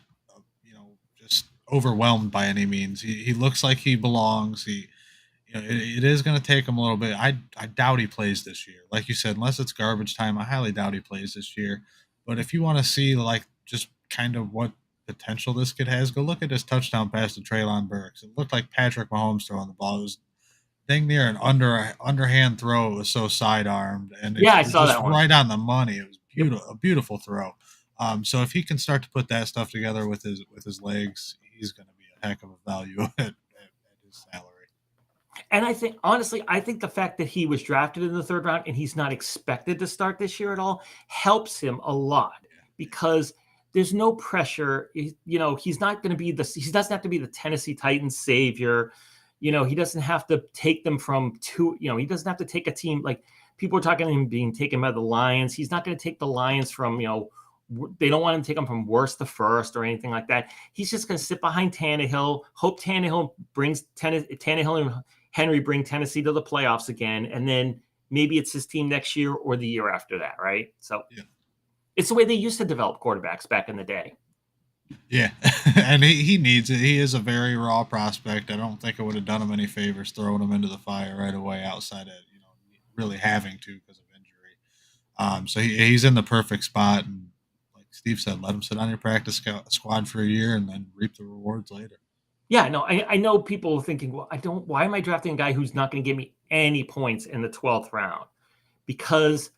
just overwhelmed by any means. He looks like he belongs. It is going to take him a little bit. I doubt he plays this year. Like you said, unless it's garbage time, I highly doubt he plays this year. But if you want to see like just kind of what potential this kid has, go look at his touchdown pass to Treylon Burks. It looked like Patrick Mahomes throwing the ball. It was dang near an underhand throw. It was so sidearmed, and I it was saw just that one. right on the money. It was beautiful, a beautiful throw. So if he can start to put that stuff together with his legs, he's going to be a heck of a value at his salary. And I think, honestly, the fact that he was drafted in the 3rd round and he's not expected to start this year at all helps him a lot, because there's no pressure. He's not going to be he doesn't have to be the Tennessee Titans savior. He doesn't have to take them from he doesn't have to take a team like people are talking about him being taken by the Lions. He's not going to take the Lions from, they don't want him to take them from worst to first or anything like that. He's just going to sit behind Tannehill, hope Tannehill and Henry bring Tennessee to the playoffs again. And then maybe it's his team next year or the year after that. Right. So It's the way they used to develop quarterbacks back in the day. Yeah, and he needs it. He is a very raw prospect. I don't think it would have done him any favors throwing him into the fire right away outside of really having to because of injury. So he's in the perfect spot, and like Steve said, let him sit on your practice squad for a year and then reap the rewards later. Yeah, no, I know people are thinking, well, why am I drafting a guy who's not going to give me any points in the 12th round? Because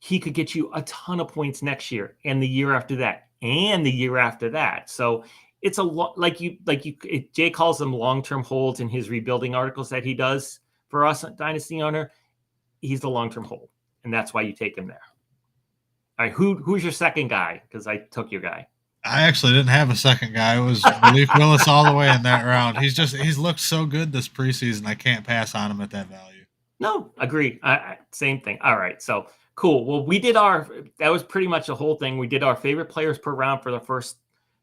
he could get you a ton of points next year and the year after that and the year after that. So it's a lot Jay calls them long-term holds in his rebuilding articles that he does for us at Dynasty Owner. He's the long-term hold, and that's why you take him there. All right, who's your second guy? Because I took your guy. I actually didn't have a second guy. It was Malik Willis all the way in that round. He's looked so good this preseason. I can't pass on him at that value. No, agree. Same thing. All right, so cool. Well, that was pretty much the whole thing. We did our favorite players per round for the first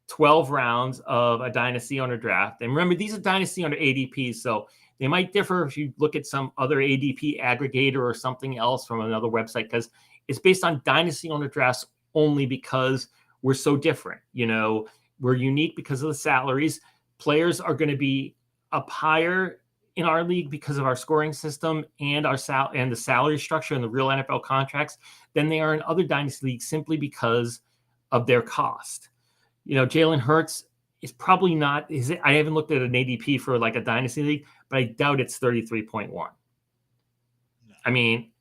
12 rounds of a Dynasty Owner draft. And remember, these are Dynasty Owner ADPs, so they might differ if you look at some other ADP aggregator or something else from another website, because it's based on Dynasty Owner drafts only because we're so different. We're unique because of the salaries. Players are going to be up higher in our league because of our scoring system and and the salary structure and the real NFL contracts than they are in other dynasty leagues, simply because of their cost. Jalen Hurts is probably not. I haven't looked at an ADP for like a dynasty league, but I doubt it's 33.1. No. I mean,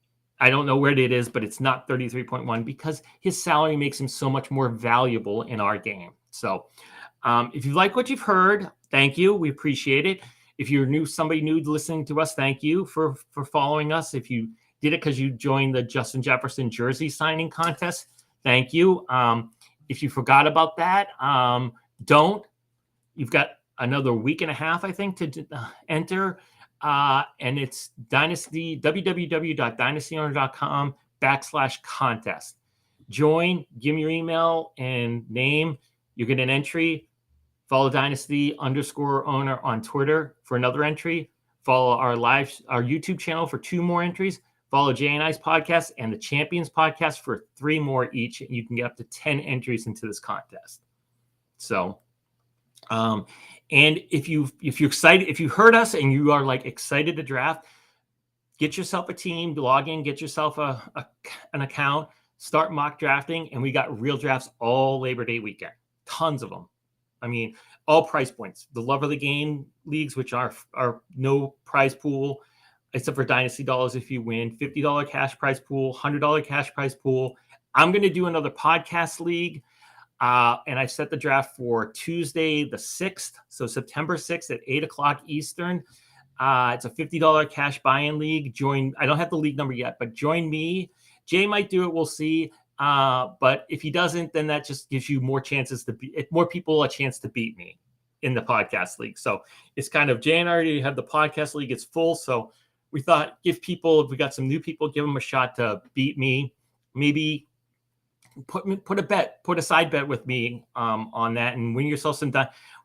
I don't know where it is, but it's not 33.1 because his salary makes him so much more valuable in our game. So if you like what you've heard, thank you. We appreciate it. If you're somebody new listening to us, thank you for following us. If you did it because you joined the Justin Jefferson jersey signing contest, thank you. If you forgot about that, don't. You've got another week and a half, I think, to enter. And it's www.dynastyowner.com/contest. Join, give me your email and name. You get an entry. Follow Dynasty_owner on Twitter for another entry. Follow our YouTube channel for 2 more entries. Follow Jay and I's podcast and the Champions podcast for 3 more each. And you can get up to 10 entries into this contest. So, and if you're excited, if you heard us and you are like excited to draft, get yourself a team, log in, get yourself an account, start mock drafting. And we got real drafts all Labor Day weekend, tons of them. I mean, all price points. The Love of the Game leagues, which are no prize pool, except for Dynasty Dollars if you win, $50 cash prize pool, $100 cash prize pool. I'm going to do another podcast league, and I set the draft for Tuesday the 6th, so September 6th at 8 o'clock Eastern. It's a $50 cash buy-in league. I don't have the league number yet, but join me. Jay might do it. We'll see. But if he doesn't, then that just gives you more chances more people a chance to beat me. in the podcast league. So it's kind of Jay and I already have the podcast league. It's full. So we thought if we got some new people, give them a shot to beat me. Maybe put a side bet with me on that and win yourself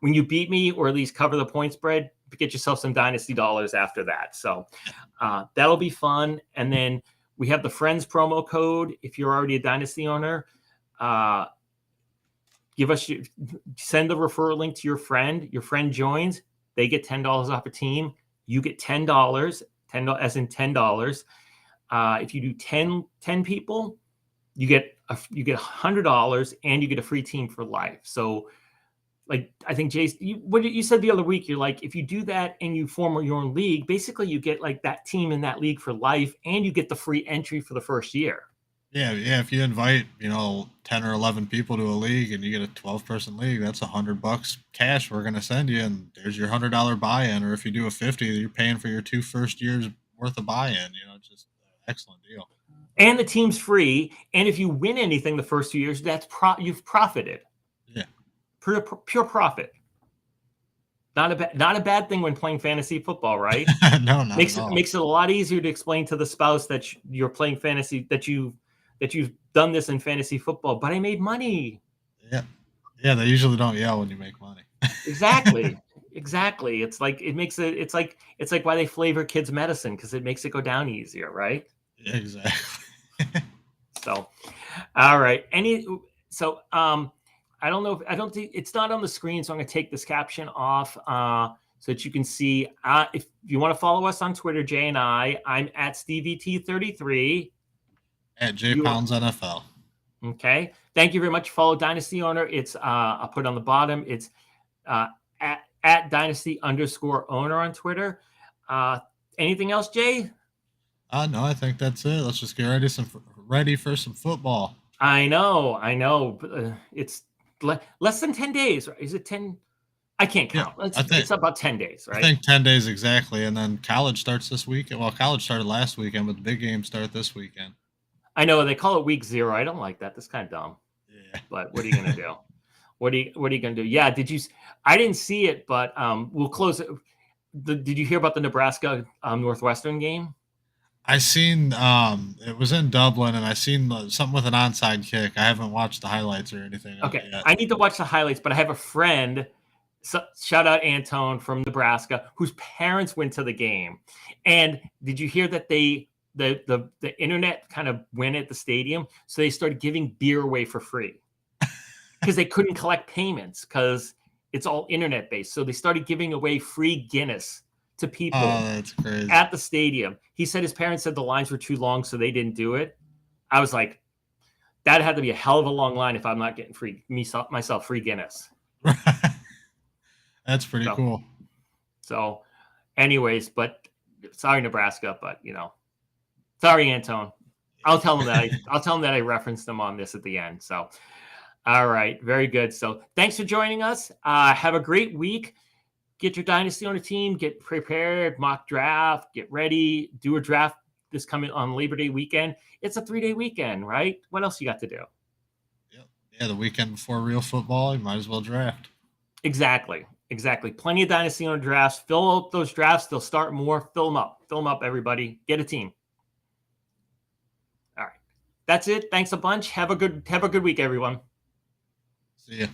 when you beat me, or at least cover the point spread, get yourself some Dynasty dollars after that. So that'll be fun. And then we have the Friends promo code. If you're already a Dynasty owner, send the referral link to your friend. Your friend joins, they get $10 off a team. You get $10, as in $10. If you do 10 people, you get $100 and you get a free team for life. So like, I think Jay, what you said the other week, you're like, if you do that and you form your own league, basically you get like that team in that league for life, and you get the free entry for the first year. Yeah. If you invite, 10 or 11 people to a league and you get a 12-person league, that's $100 cash we're going to send you, and there's your $100 buy-in. Or if you do a 50, you're paying for your 2 first years worth of buy-in. Just an excellent deal. And the team's free. And if you win anything the first 2 years, you've profited. Yeah. Pure profit. Not a bad thing when playing fantasy football, right? No, not makes at all. Makes it a lot easier to explain to the spouse that you're playing fantasy, that you've done this in fantasy football, but I made money. Yeah. They usually don't yell when you make money. Exactly. It's like it's like why they flavor kids' medicine, because it makes it go down easier, right? Yeah, exactly. So, all right. I don't think it's not on the screen, so I'm going to take this caption off so that you can see. If you want to follow us on Twitter, Jay and I'm at StevieT33. At JPounds NFL. Okay. Thank you very much. Follow Dynasty Owner. It's I'll put it on the bottom. It's at Dynasty_owner on Twitter. Anything else, Jay? No, I think that's it. Let's just get ready for some football. I know. It's less than 10 days. Is it 10? I can't count. Yeah, it's about 10 days, right? I think 10 days exactly. And then college starts this weekend. Well, college started last weekend, but the big games start this weekend. I know they call it week 0. I don't like that. That's kind of dumb. Yeah. But what are you going to do? What are you going to do? Yeah. I didn't see it, but we'll close it. Did you hear about the Nebraska Northwestern game? I seen it was in Dublin, and I seen something with an onside kick. I haven't watched the highlights or anything. Okay, I need to watch the highlights, but I have a friend. Shout out Anton from Nebraska, whose parents went to the game. And did you hear that the internet kind of went at the stadium, so they started giving beer away for free because they couldn't collect payments because it's all internet based. So they started giving away free Guinness to people that's crazy. At the stadium. He said his parents said the lines were too long, so they didn't do it. I was like, that had to be a hell of a long line if I'm not getting myself free Guinness. That's pretty cool. So anyways, but sorry, Nebraska, but sorry, Anton. I'll tell him that I referenced them on this at the end. So, all right. Very good. So thanks for joining us. Have a great week. Get your Dynasty on a team, get prepared, mock draft, get ready, do a draft this coming on Labor Day weekend. It's a 3-day weekend, right? What else you got to do? Yep. Yeah, the weekend before real football, you might as well draft. Exactly. Plenty of Dynasty on drafts. Fill up those drafts. They'll start more. Fill them up, everybody. Get a team. All right. That's it. Thanks a bunch. Have a good week, everyone. See ya.